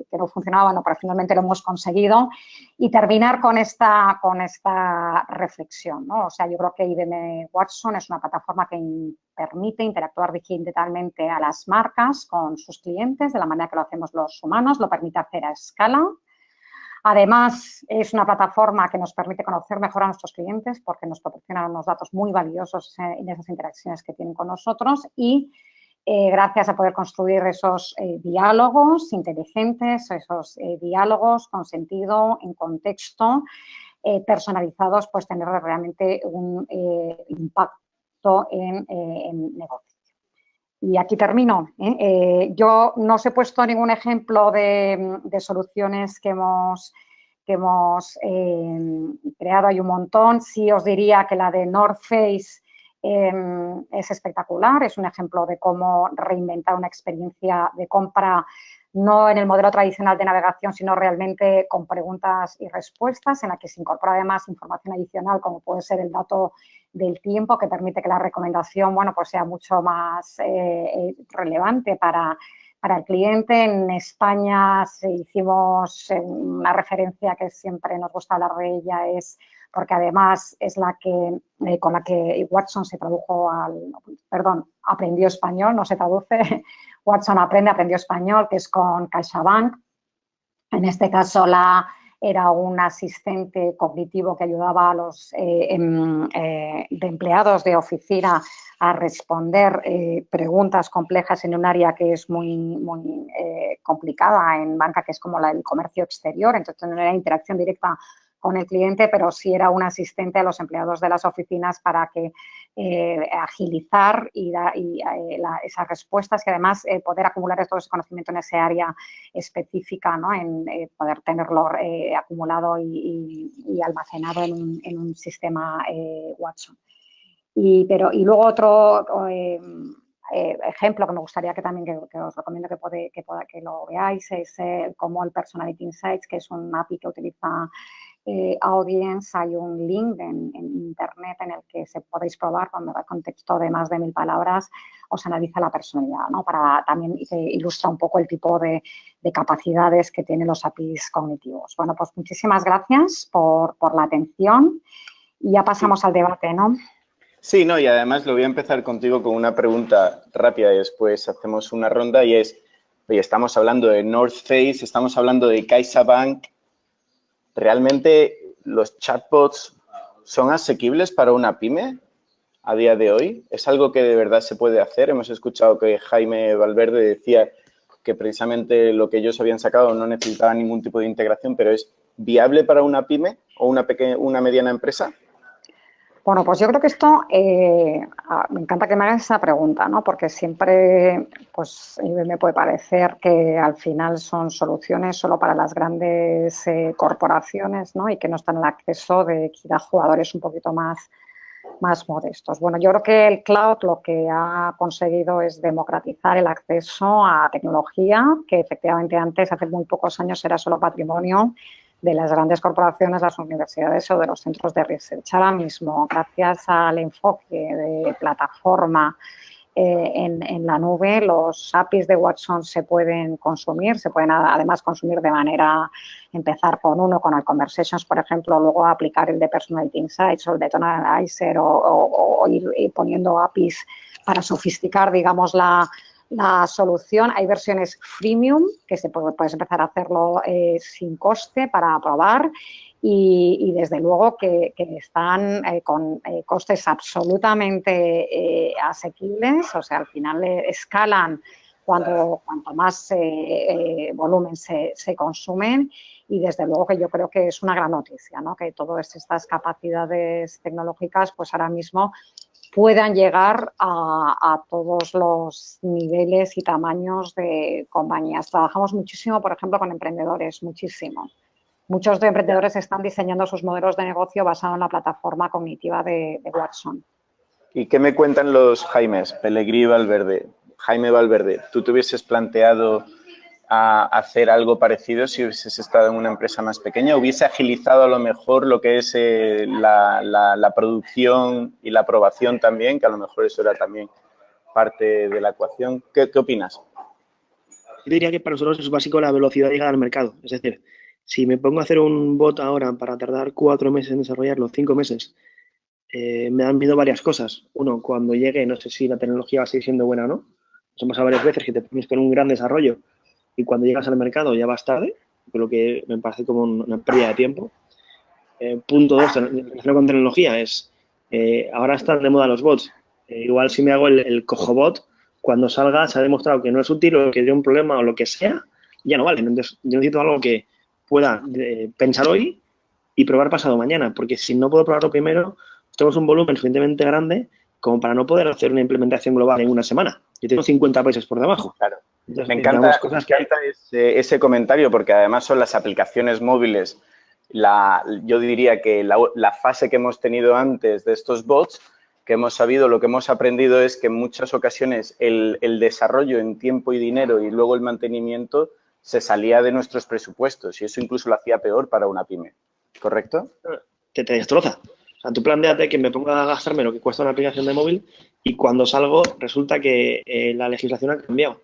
que no funcionaba, no, pero finalmente lo hemos conseguido. Y terminar con esta reflexión, ¿no? O sea, yo creo que IBM Watson es una plataforma que permite interactuar digitalmente a las marcas con sus clientes de la manera que lo hacemos los humanos, lo permite hacer a escala. Además, es una plataforma que nos permite conocer mejor a nuestros clientes porque nos proporciona unos datos muy valiosos en esas interacciones que tienen con nosotros y gracias a poder construir esos diálogos inteligentes, esos diálogos con sentido, en contexto, personalizados, pues tener realmente un impacto en negocio. Y aquí termino. Yo no os he puesto ningún ejemplo de soluciones que hemos creado, hay un montón. Sí os diría que la de North Face es espectacular, es un ejemplo de cómo reinventar una experiencia de compra no en el modelo tradicional de navegación, sino realmente con preguntas y respuestas, en la que se incorpora además información adicional, como puede ser el dato del tiempo, que permite que la recomendación, bueno, pues sea mucho más relevante para el cliente. En España hicimos una referencia que siempre nos gusta hablar de ella, es porque además es la que con la que Watson se tradujo aprendió español, no se traduce, Watson aprendió español, que es con CaixaBank. En este caso era un asistente cognitivo que ayudaba a los de empleados de oficina a responder preguntas complejas en un área que es muy complicada en banca, que es como el comercio exterior. Entonces no era interacción directa con el cliente, pero sí era un asistente a los empleados de las oficinas para que agilizar esas respuestas y además poder acumular todo ese conocimiento en ese área específica, ¿no? En poder tenerlo acumulado y almacenado en un sistema Watson. Y luego otro ejemplo que me gustaría que también que os recomiendo que lo veáis es como el Personality Insights, que es un API que utiliza Audience. Hay un link en internet en el que se podéis probar cuando el contexto de más de 1000 palabras os analiza la personalidad, ¿no? También ilustra un poco el tipo de capacidades que tienen los APIs cognitivos. Bueno, pues muchísimas gracias por la atención y ya pasamos al debate, ¿no? Sí, no, y además lo voy a empezar contigo con una pregunta rápida y después hacemos una ronda y es, oye, estamos hablando de North Face, estamos hablando de CaixaBank. ¿Realmente los chatbots son asequibles para una pyme? a día de hoy? ¿Es algo que de verdad se puede hacer? Hemos escuchado que Jaime Valverde decía que precisamente lo que ellos habían sacado no necesitaba ningún tipo de integración, pero ¿es viable para una pyme o una mediana empresa? Bueno, pues yo creo que esto, me encanta que me hagas esa pregunta, ¿no? Porque siempre pues, me puede parecer que al final son soluciones solo para las grandes corporaciones, ¿no? Y que no están al acceso de quizá jugadores un poquito más modestos. Bueno, yo creo que el cloud lo que ha conseguido es democratizar el acceso a tecnología, que efectivamente antes, hace muy pocos años, era solo patrimonio de las grandes corporaciones, las universidades o de los centros de research. Ahora mismo, gracias al enfoque de plataforma en la nube, los APIs de Watson se pueden consumir, se pueden además consumir de manera, empezar con el Conversations, por ejemplo, luego aplicar el de Personality Insights o el de Tone Analyzer o ir poniendo APIs para sofisticar, digamos, la solución. Hay versiones freemium que puedes empezar a hacerlo sin coste para probar y desde luego que están con costes absolutamente asequibles, o sea, al final escalan cuanto más volumen se consumen y desde luego que yo creo que es una gran noticia, ¿no? Que todas estas capacidades tecnológicas pues ahora mismo puedan llegar a todos los niveles y tamaños de compañías. Trabajamos muchísimo, por ejemplo, con emprendedores, muchísimo. Muchos de emprendedores están diseñando sus modelos de negocio basados en la plataforma cognitiva de Watson. ¿Y qué me cuentan los Jaimes, Pellegrí y Valverde? Jaime Valverde, ¿tú te hubieses planteado a hacer algo parecido si hubieses estado en una empresa más pequeña? ¿Hubiese agilizado a lo mejor lo que es la producción y la aprobación también? Que a lo mejor eso era también parte de la ecuación. ¿Qué opinas? Yo diría que para nosotros es básico la velocidad de llegada al mercado. Es decir, si me pongo a hacer un bot ahora para tardar 4 meses en desarrollarlo, 5 meses, me han miedo varias cosas. Uno, cuando llegue, no sé si la tecnología va a seguir siendo buena o no. Nos hemos pasado varias veces que te pones con un gran desarrollo y cuando llegas al mercado ya vas tarde, lo que me parece como una pérdida de tiempo. Punto 2, relacionado con tecnología, es ahora están de moda los bots. Igual si me hago el cojobot, cuando salga se ha demostrado que no es útil o que tiene un problema o lo que sea, ya no vale. Entonces yo necesito algo que pueda pensar hoy y probar pasado mañana, porque si no puedo probarlo primero, tenemos un volumen suficientemente grande como para no poder hacer una implementación global en una semana. Yo tengo 50 países por debajo. Claro. Entonces, Me encanta ese comentario porque además son las aplicaciones móviles. Yo diría que la fase que hemos tenido antes de estos bots, que hemos sabido, lo que hemos aprendido es que en muchas ocasiones el desarrollo en tiempo y dinero y luego el mantenimiento se salía de nuestros presupuestos y eso incluso lo hacía peor para una pyme. ¿Correcto? Te destroza. O sea, tú planteate que me ponga a gastarme lo que cuesta una aplicación de móvil y cuando salgo resulta que la legislación ha cambiado.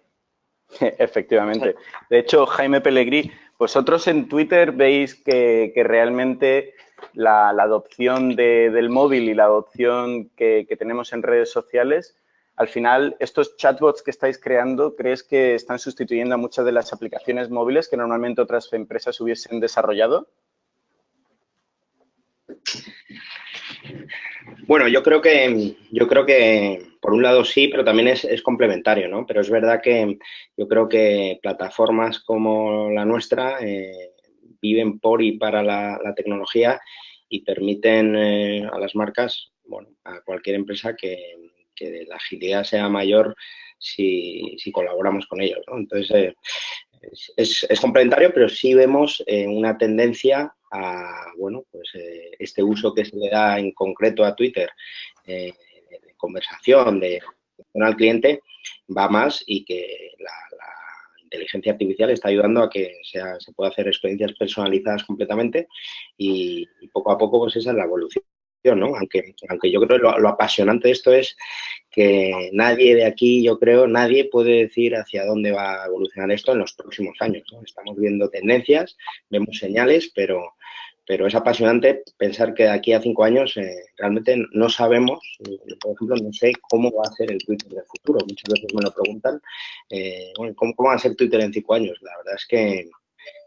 Efectivamente. De hecho, Jaime Pellegrí, vosotros en Twitter veis que realmente la adopción del móvil y la adopción que tenemos en redes sociales, al final, estos chatbots que estáis creando, ¿crees que están sustituyendo a muchas de las aplicaciones móviles que normalmente otras empresas hubiesen desarrollado? Bueno, yo creo que por un lado sí, pero también es complementario, ¿no? Pero es verdad que yo creo que plataformas como la nuestra viven por y para la tecnología y permiten a las marcas, bueno, a cualquier empresa que la agilidad sea mayor si colaboramos con ellos, ¿no? Entonces, es complementario, pero sí vemos una tendencia a, bueno, pues este uso que se le da en concreto a Twitter de conversación, de atención al cliente, va más y que la inteligencia artificial está ayudando a que se pueda hacer experiencias personalizadas completamente y poco a poco pues esa es la evolución, ¿no? Aunque yo creo que lo apasionante de esto es que nadie de aquí, yo creo, nadie puede decir hacia dónde va a evolucionar esto en los próximos años, ¿no? Estamos viendo tendencias, vemos señales, pero es apasionante pensar que de aquí a 5 años realmente no sabemos, por ejemplo, no sé cómo va a ser el Twitter del futuro. Muchas veces me lo preguntan, bueno, ¿cómo va a ser Twitter en 5 años? La verdad es que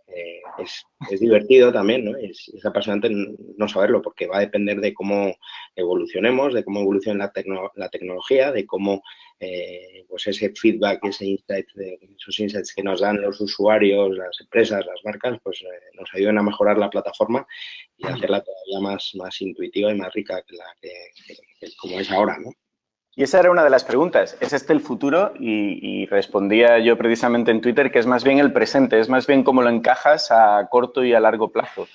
es divertido también, ¿no? Es apasionante no saberlo, porque va a depender de cómo evolucionemos, de cómo evolucione la tecnología, de cómo pues ese feedback, esos insights que nos dan los usuarios, las empresas, las marcas, pues nos ayuden a mejorar la plataforma y hacerla todavía más intuitiva y más rica que como es ahora, ¿no? Y esa era una de las preguntas. ¿Es este el futuro? Y respondía yo precisamente en Twitter que es más bien el presente, es más bien cómo lo encajas a corto y a largo plazo,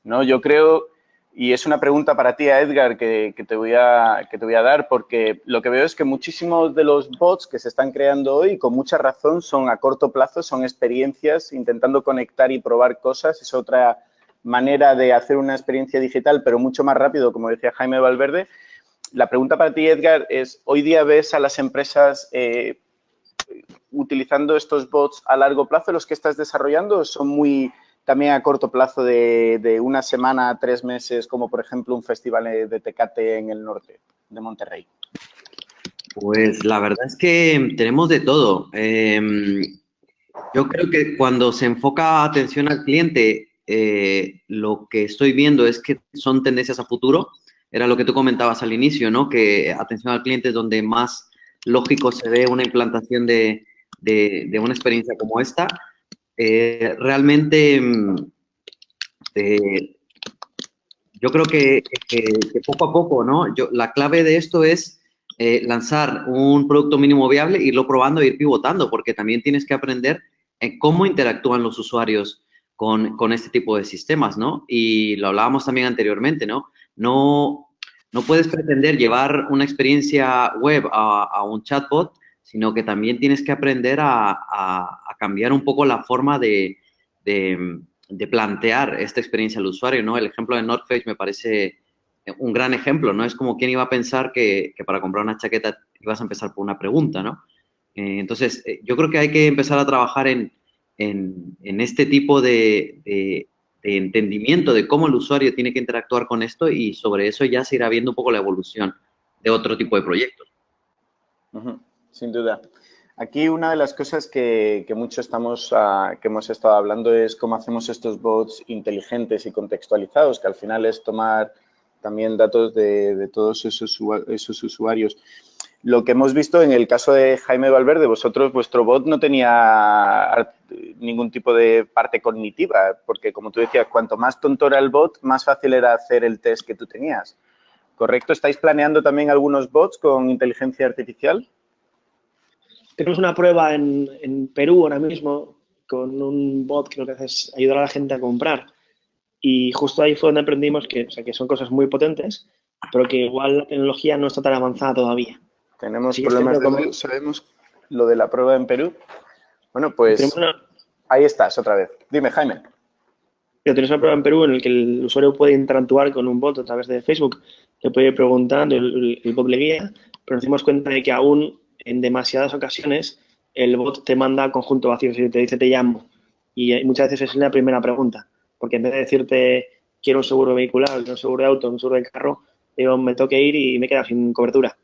¿no? Yo creo, y es una pregunta para ti, Edgar, que te voy a dar, porque lo que veo es que muchísimos de los bots que se están creando hoy, con mucha razón, son a corto plazo, son experiencias intentando conectar y probar cosas. Es otra manera de hacer una experiencia digital, pero mucho más rápido, como decía Jaime Valverde. La pregunta para ti, Edgar, es, ¿hoy día ves a las empresas utilizando estos bots a largo plazo, los que estás desarrollando, o son muy también a corto plazo de una semana a 3 meses, como por ejemplo un festival de Tecate en el norte de Monterrey? Pues la verdad es que tenemos de todo. Yo creo que cuando se enfoca atención al cliente, lo que estoy viendo es que son tendencias a futuro. Era lo que tú comentabas al inicio, ¿no? Que atención al cliente es donde más lógico se ve una implantación de una experiencia como esta. Realmente, yo creo que poco a poco, ¿no? La clave de esto es lanzar un producto mínimo viable, irlo probando e ir pivotando, porque también tienes que aprender en cómo interactúan los usuarios con este tipo de sistemas, ¿no? Y lo hablábamos también anteriormente, ¿no? No puedes pretender llevar una experiencia web a un chatbot, sino que también tienes que aprender a cambiar un poco la forma de plantear esta experiencia al usuario, ¿no? El ejemplo de North Face me parece un gran ejemplo, ¿no? Es como quién iba a pensar que para comprar una chaqueta ibas a empezar por una pregunta, ¿no? Entonces, yo creo que hay que empezar a trabajar en este tipo de entendimiento de cómo el usuario tiene que interactuar con esto, y sobre eso ya se irá viendo un poco la evolución de otro tipo de proyectos. Sin duda. Aquí una de las cosas que mucho que hemos estado hablando es cómo hacemos estos bots inteligentes y contextualizados, que al final es tomar también datos de todos esos usuarios. Lo que hemos visto en el caso de Jaime Valverde, vuestro bot no tenía ningún tipo de parte cognitiva, porque como tú decías, cuanto más tonto era el bot, más fácil era hacer el test que tú tenías. ¿Correcto? ¿Estáis planeando también algunos bots con inteligencia artificial? Tenemos una prueba en Perú ahora mismo con un bot que lo que hace es ayudar a la gente a comprar. Y justo ahí fue donde aprendimos que son cosas muy potentes, pero que igual la tecnología no está tan avanzada todavía. Tenemos problemas de audio, sabemos lo de la prueba en Perú. Bueno, pues ahí estás otra vez. Dime, Jaime. Tienes una prueba en Perú en la que el usuario puede interactuar con un bot a través de Facebook, le puede ir preguntando, el bot le guía, pero nos dimos cuenta de que aún en demasiadas ocasiones el bot te manda conjunto vacío, y te dice te llamo, y muchas veces es la primera pregunta, porque en vez de decirte quiero un seguro vehicular, quiero un seguro de auto, un seguro de carro, digo, me tengo que ir y me he quedado sin cobertura.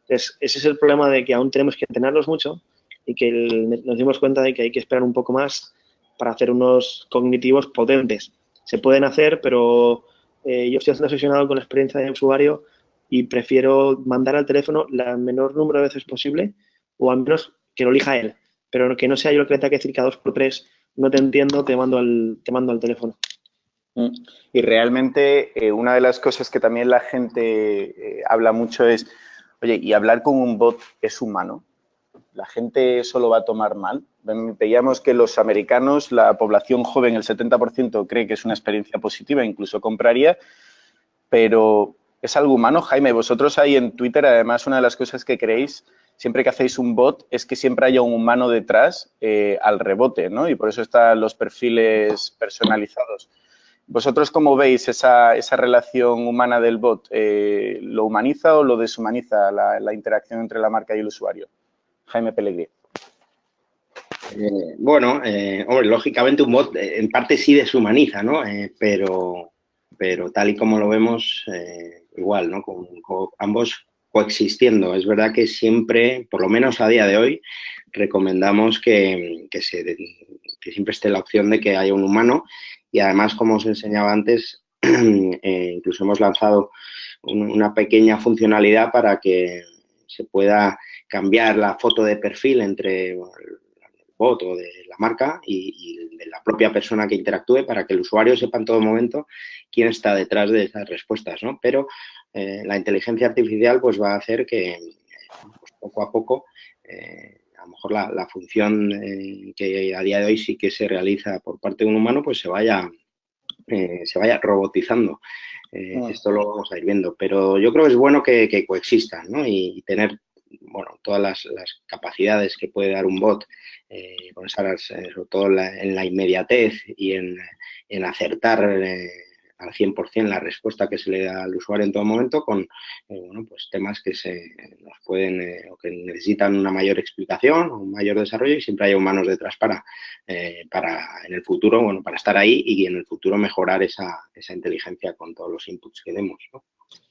Entonces, ese es el problema de que aún tenemos que entrenarlos mucho y que nos dimos cuenta de que hay que esperar un poco más para hacer unos cognitivos potentes. Se pueden hacer, pero yo estoy bastante obsesionado con la experiencia de usuario y prefiero mandar al teléfono la menor número de veces posible, o al menos que lo elija él, pero que no sea yo el que le tenga que decir cada 2 por 3, no te entiendo, te mando al teléfono. Y realmente una de las cosas que también la gente habla mucho es, oye, ¿y hablar con un bot es humano? ¿La gente eso lo va a tomar mal? Veíamos que los americanos, la población joven, el 70% cree que es una experiencia positiva, incluso compraría, pero ¿es algo humano? Jaime, vosotros ahí en Twitter, además, una de las cosas que creéis siempre que hacéis un bot es que siempre haya un humano detrás al rebote, ¿no? Y por eso están los perfiles personalizados. ¿Vosotros cómo veis esa relación humana del bot? ¿Lo humaniza o lo deshumaniza la interacción entre la marca y el usuario? Jaime Pellegrini. Hombre, lógicamente un bot en parte sí deshumaniza, ¿no? Pero tal y como lo vemos, igual, ¿no? Con ambos coexistiendo. Es verdad que siempre, por lo menos a día de hoy, recomendamos que que siempre esté la opción de que haya un humano y además, como os enseñaba antes, incluso hemos lanzado una pequeña funcionalidad para que se pueda cambiar la foto de perfil entre el bot o de la marca y de la propia persona que interactúe para que el usuario sepa en todo momento quién está detrás de esas respuestas, ¿no? Pero la inteligencia artificial pues va a hacer que pues, poco a poco a lo mejor la función que a día de hoy sí que se realiza por parte de un humano pues se vaya robotizando. Esto lo vamos a ir viendo, pero yo creo que es bueno que coexistan, ¿no? Y tener, bueno, todas las capacidades que puede dar un bot, sobre todo en la inmediatez y en acertar al 100% la respuesta que se le da al usuario en todo momento con, bueno, pues temas que nos pueden o que necesitan una mayor explicación o un mayor desarrollo y siempre hay humanos detrás para en el futuro, bueno, para estar ahí y en el futuro mejorar esa inteligencia con todos los inputs que demos, ¿no?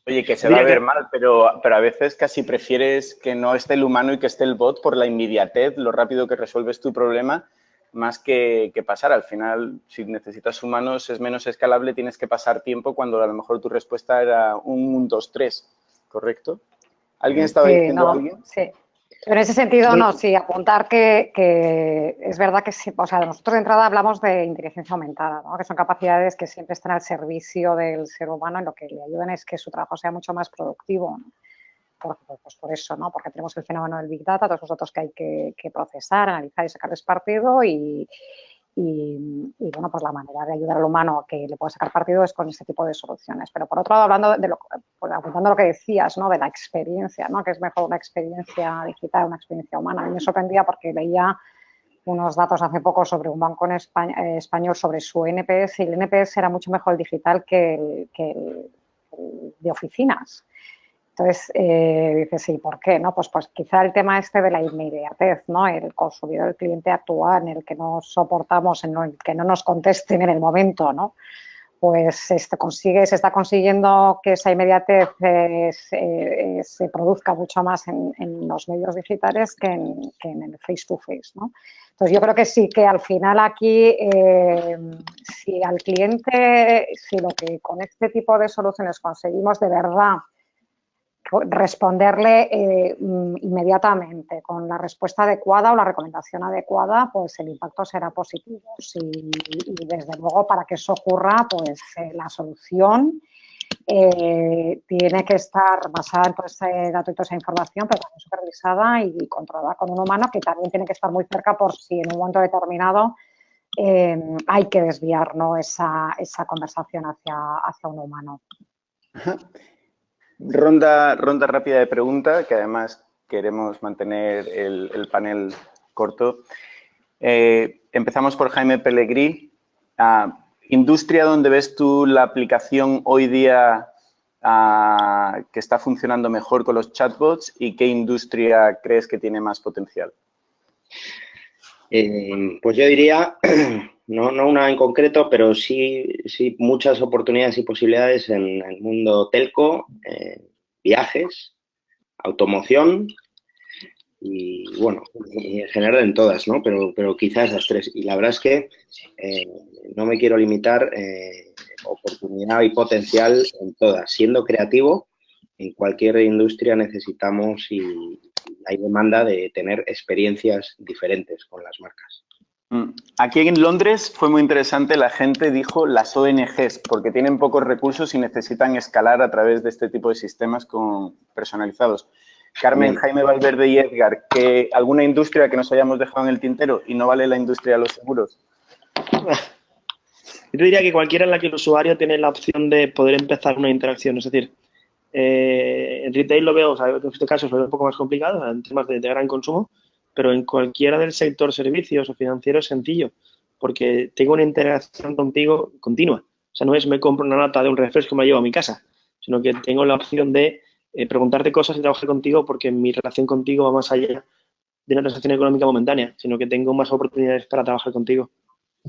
Oye, que se va a ver mal, pero a veces casi prefieres que no esté el humano y que esté el bot por la inmediatez, lo rápido que resuelves tu problema, más que pasar. Al final, si necesitas humanos, es menos escalable, tienes que pasar tiempo cuando a lo mejor tu respuesta era 1, 2, 3, ¿correcto? ¿Alguien estaba diciendo alguien? Sí. En ese sentido, no, sí, apuntar que es verdad que sí, o sea, nosotros de entrada hablamos de inteligencia aumentada, ¿no? Que son capacidades que siempre están al servicio del ser humano y lo que le ayudan es que su trabajo sea mucho más productivo, ¿no? Pues por eso, ¿no? Porque tenemos el fenómeno del Big Data, todos los datos que hay que procesar, analizar y sacarles partido y bueno, pues la manera de ayudar al humano a que le pueda sacar partido es con este tipo de soluciones. Pero por otro lado, hablando pues, apuntando a lo que decías, ¿no? De la experiencia, ¿no? Que es mejor una experiencia digital, una experiencia humana. A mí me sorprendía porque leía unos datos hace poco sobre un banco en español sobre su NPS y el NPS era mucho mejor el digital que el de oficinas. Entonces, dices, ¿sí? ¿Por qué? ¿No? Pues quizá el tema este de la inmediatez, ¿no? El consumidor, el cliente actual, en el que no soportamos, en el que no nos contesten en el momento, ¿no? Pues se está consiguiendo que esa inmediatez se produzca mucho más en los medios digitales que en el face-to-face, ¿no? Entonces, yo creo que sí, que al final aquí, si al cliente, si lo que con este tipo de soluciones conseguimos de verdad responderle inmediatamente con la respuesta adecuada o la recomendación adecuada, pues el impacto será positivo. Y desde luego, para que eso ocurra, pues la solución tiene que estar basada en todo ese dato y toda esa información, pero también supervisada y controlada con un humano que también tiene que estar muy cerca por si en un momento determinado hay que desviar, ¿no? esa conversación hacia un humano. Ajá. Ronda rápida de pregunta, que además queremos mantener el panel corto. Empezamos por Jaime Pellegrí. ¿Industria donde ves tú la aplicación hoy día que está funcionando mejor con los chatbots y qué industria crees que tiene más potencial? Pues yo diría, no una en concreto, pero sí muchas oportunidades y posibilidades en el mundo telco, viajes, automoción y, bueno, en general en todas, ¿no? Pero quizás esas tres. Y la verdad es que no me quiero limitar oportunidad y potencial en todas. Siendo creativo, en cualquier industria necesitamos y hay demanda de tener experiencias diferentes con las marcas. Aquí en Londres fue muy interesante, la gente dijo las ONGs, porque tienen pocos recursos y necesitan escalar a través de este tipo de sistemas personalizados. Carmen, Jaime Valverde y Edgar, ¿alguna industria que nos hayamos dejado en el tintero y no vale la industria de los seguros? Yo diría que cualquiera en la que el usuario tiene la opción de poder empezar una interacción, es decir, en retail lo veo, o sea, en este caso lo veo un poco más complicado, en temas de gran consumo, pero en cualquiera del sector servicios o financiero es sencillo, porque tengo una interacción contigo continua. O sea, no es me compro una lata de un refresco y me la llevo a mi casa, sino que tengo la opción de preguntarte cosas y trabajar contigo porque mi relación contigo va más allá de una transacción económica momentánea, sino que tengo más oportunidades para trabajar contigo.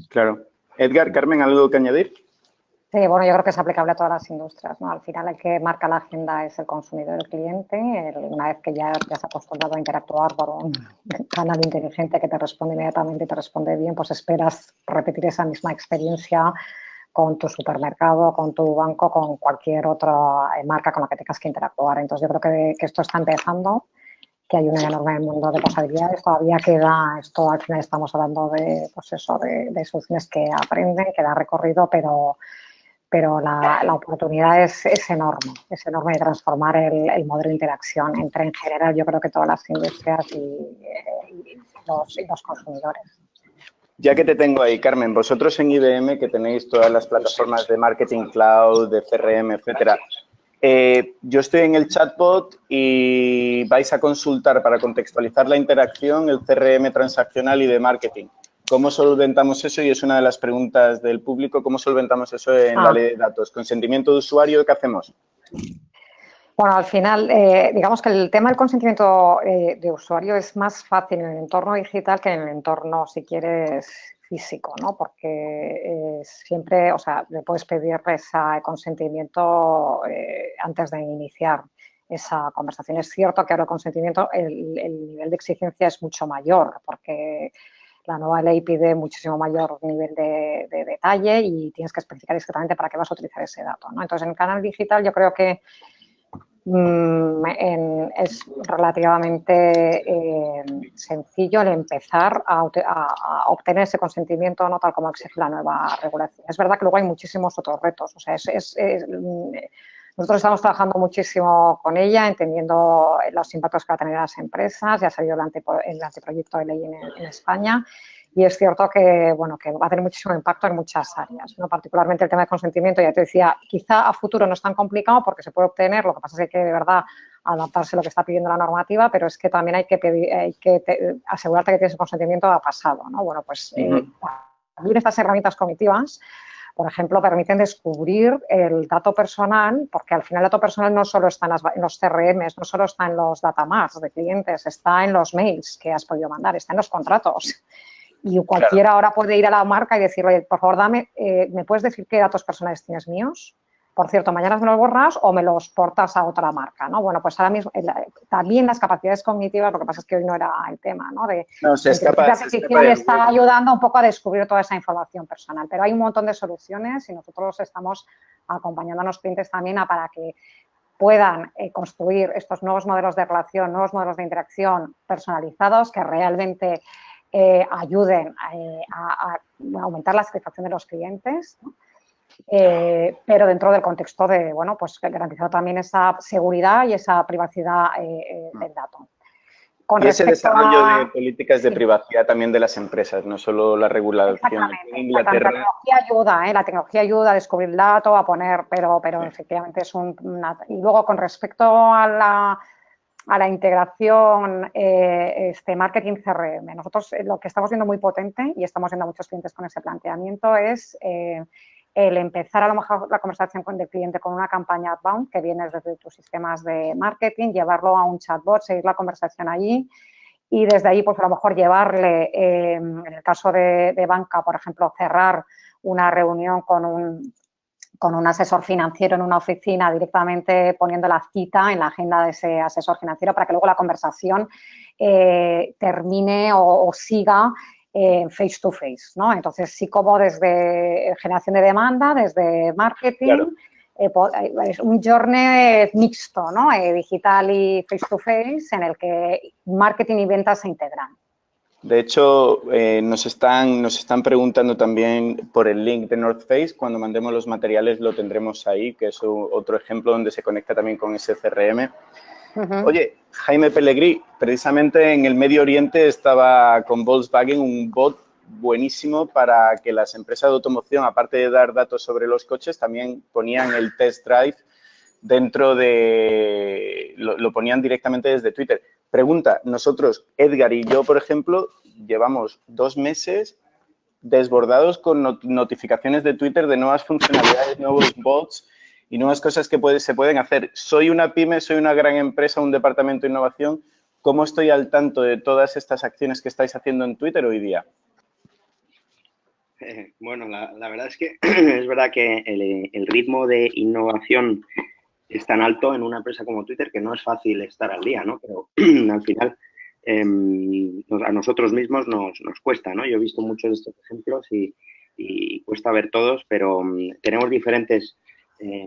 Claro. Edgar, Carmen, ¿algo que añadir? Sí, bueno, yo creo que es aplicable a todas las industrias, ¿no? Al final el que marca la agenda es el consumidor, el cliente. Una vez que ya te has acostumbrado a interactuar por un canal inteligente que te responde inmediatamente y te responde bien, pues esperas repetir esa misma experiencia con tu supermercado, con tu banco, con cualquier otra marca con la que tengas que interactuar. Entonces yo creo que esto está empezando, que hay un enorme mundo de posibilidades. Todavía queda, esto al final estamos hablando de, pues eso, de soluciones que aprenden, que dan recorrido, pero la oportunidad es enorme de transformar el modelo de interacción entre, en general, yo creo que todas las industrias y los consumidores. Ya que te tengo ahí, Carmen, vosotros en IBM, que tenéis todas las plataformas de Marketing Cloud, de CRM, etcétera, yo estoy en el chatbot y vais a consultar para contextualizar la interacción el CRM transaccional y de marketing. ¿Cómo solventamos eso? Y es una de las preguntas del público. ¿Cómo solventamos eso en la ley de datos? ¿Consentimiento de usuario? ¿Qué hacemos? Bueno, al final, digamos que el tema del consentimiento de usuario es más fácil en el entorno digital que en el entorno, si quieres, físico, ¿no? Porque siempre, o sea, le puedes pedir ese consentimiento antes de iniciar esa conversación. Es cierto que ahora el consentimiento, el nivel de exigencia es mucho mayor, porque la nueva ley pide muchísimo mayor nivel de detalle y tienes que especificar exactamente para qué vas a utilizar ese dato, ¿no? Entonces, en el canal digital yo creo que es relativamente sencillo el empezar a obtener ese consentimiento, no tal como exige la nueva regulación. Es verdad que luego hay muchísimos otros retos. O sea, nosotros estamos trabajando muchísimo con ella, entendiendo los impactos que va a tener las empresas. Ya ha salido el anteproyecto de ley en España. Y es cierto que, bueno, que va a tener muchísimo impacto en muchas áreas, ¿no? Particularmente el tema de consentimiento, ya te decía, quizá a futuro no es tan complicado porque se puede obtener, lo que pasa es que hay que de verdad adaptarse a lo que está pidiendo la normativa, pero es que también hay que asegurarte que tienes el consentimiento a pasado, ¿no? Bueno, pues también estas herramientas cognitivas, por ejemplo, permiten descubrir el dato personal, porque al final el dato personal no solo está en los CRMs, no solo está en los datamarts de clientes, está en los mails que has podido mandar, está en los contratos. Y cualquiera ahora puede ir a la marca y decirle, por favor, ¿me puedes decir qué datos personales tienes míos? Por cierto, mañana me los borras o me los portas a otra marca, ¿no? Bueno, pues ahora mismo también las capacidades cognitivas, lo que pasa es que hoy no era el tema, ¿no? La artificial está ayudando un poco a descubrir toda esa información personal, pero hay un montón de soluciones y nosotros estamos acompañando a los clientes también para que puedan construir estos nuevos modelos de relación, nuevos modelos de interacción personalizados que realmente ayuden a aumentar la satisfacción de los clientes, ¿no? Pero dentro del contexto de, bueno, pues garantizar también esa seguridad y esa privacidad del dato. Y ese desarrollo de políticas de privacidad también de las empresas, no solo la regulación. Exactamente. La tecnología ayuda a descubrir el dato, a poner, pero efectivamente es y luego con respecto a la integración marketing CRM. Nosotros lo que estamos viendo muy potente y estamos viendo a muchos clientes con ese planteamiento es el empezar a lo mejor la conversación con el cliente con una campaña outbound que viene desde tus sistemas de marketing, llevarlo a un chatbot, seguir la conversación allí y desde ahí pues a lo mejor llevarle, en el caso de banca, por ejemplo, cerrar una reunión con un asesor financiero en una oficina, directamente poniendo la cita en la agenda de ese asesor financiero para que luego la conversación termine o siga face to face, ¿no? Entonces, sí, como desde generación de demanda, desde marketing, es un journey mixto, ¿no? Digital y face to face, en el que marketing y ventas se integran. De hecho, nos están preguntando también por el link de North Face. Cuando mandemos los materiales lo tendremos ahí, que es otro ejemplo donde se conecta también con ese CRM. Oye, Jaime Pellegrí, precisamente en el Medio Oriente estaba con Volkswagen un bot buenísimo para que las empresas de automoción, aparte de dar datos sobre los coches, también ponían el test drive dentro de... lo ponían directamente desde Twitter. Pregunta, nosotros, Edgar y yo, por ejemplo, llevamos 2 meses desbordados con notificaciones de Twitter de nuevas funcionalidades, nuevos bots y nuevas cosas que se pueden hacer. Soy una pyme, soy una gran empresa, un departamento de innovación. ¿Cómo estoy al tanto de todas estas acciones que estáis haciendo en Twitter hoy día? Bueno, la verdad es que es verdad que el ritmo de innovación es tan alto en una empresa como Twitter que no es fácil estar al día, ¿no? Pero al final a nosotros mismos nos cuesta, ¿no? Yo he visto muchos de estos ejemplos y cuesta ver todos, pero tenemos diferentes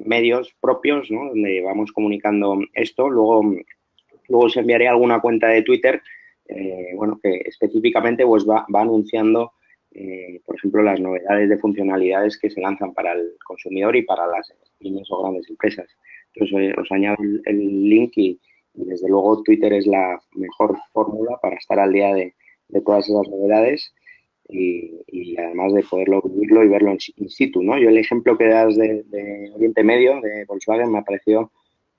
medios propios, ¿no? Donde vamos comunicando esto. Luego os enviaré alguna cuenta de Twitter, bueno, que específicamente pues va anunciando, por ejemplo, las novedades de funcionalidades que se lanzan para el consumidor y para las pequeñas o grandes empresas. Entonces, os añado el link y desde luego Twitter es la mejor fórmula para estar al día de todas esas novedades y además de poderlo vivirlo y verlo in situ, ¿no? Yo el ejemplo que das de Oriente Medio, de Volkswagen, me ha parecido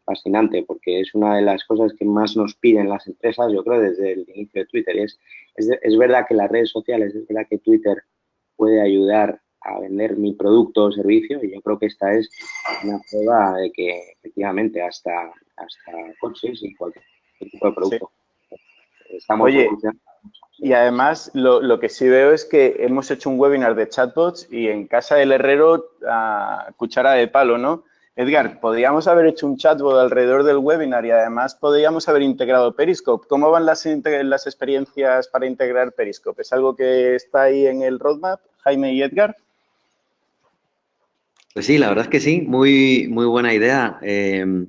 fascinante porque es una de las cosas que más nos piden las empresas, yo creo, desde el inicio de Twitter. Es verdad que las redes sociales, es verdad que Twitter puede ayudar a vender mi producto o servicio y yo creo que esta es una prueba de que efectivamente hasta coches y cualquier tipo de producto. Sí. Estamos Oye, evolucionando. y además lo que sí veo es que hemos hecho un webinar de chatbots y en casa del herrero a cuchara de palo, ¿no? Edgar, podríamos haber hecho un chatbot alrededor del webinar y además podríamos haber integrado Periscope. ¿Cómo van las experiencias para integrar Periscope? ¿Es algo que está ahí en el roadmap, Jaime y Edgar? Pues sí, la verdad es que sí, muy, muy buena idea.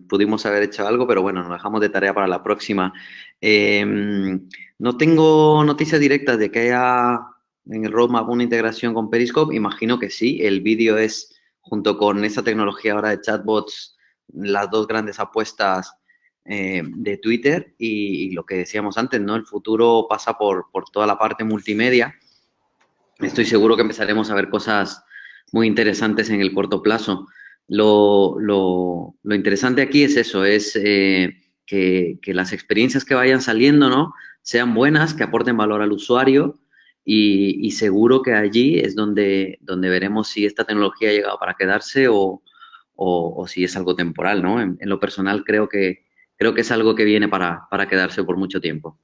Pudimos haber hecho algo, pero bueno, nos dejamos de tarea para la próxima. No tengo noticias directas de que haya en el roadmap una integración con Periscope. Imagino que sí. El vídeo es, junto con esa tecnología ahora de chatbots, las dos grandes apuestas de Twitter y lo que decíamos antes, ¿no? El futuro pasa por toda la parte multimedia. Estoy seguro que empezaremos a ver cosas muy interesantes en el corto plazo. Lo interesante aquí es eso, es que las experiencias que vayan saliendo, ¿no? Sean buenas, que aporten valor al usuario y seguro que allí es donde veremos si esta tecnología ha llegado para quedarse o si es algo temporal, ¿no? En lo personal creo que es algo que viene para quedarse por mucho tiempo.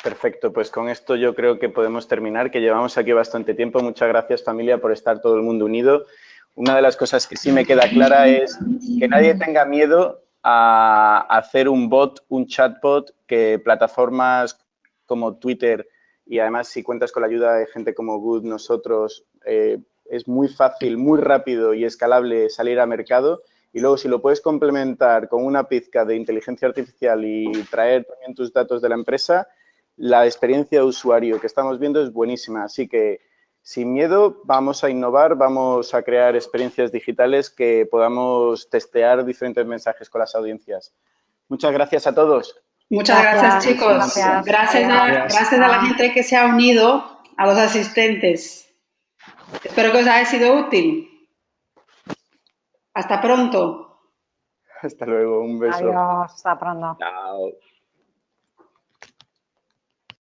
Perfecto, pues con esto yo creo que podemos terminar, que llevamos aquí bastante tiempo. Muchas gracias, familia, por estar todo el mundo unido. Una de las cosas que sí me queda clara es que nadie tenga miedo a hacer un bot, un chatbot, que plataformas como Twitter y además si cuentas con la ayuda de gente como Good, nosotros, es muy fácil, muy rápido y escalable salir a mercado. Y luego, si lo puedes complementar con una pizca de inteligencia artificial y traer también tus datos de la empresa, la experiencia de usuario que estamos viendo es buenísima. Así que, sin miedo, vamos a innovar, vamos a crear experiencias digitales que podamos testear diferentes mensajes con las audiencias. Muchas gracias a todos. Muchas gracias, chicos. Gracias a la gente que se ha unido, a los asistentes. Espero que os haya sido útil. Hasta pronto. Hasta luego, un beso. Adiós, hasta pronto. Chao.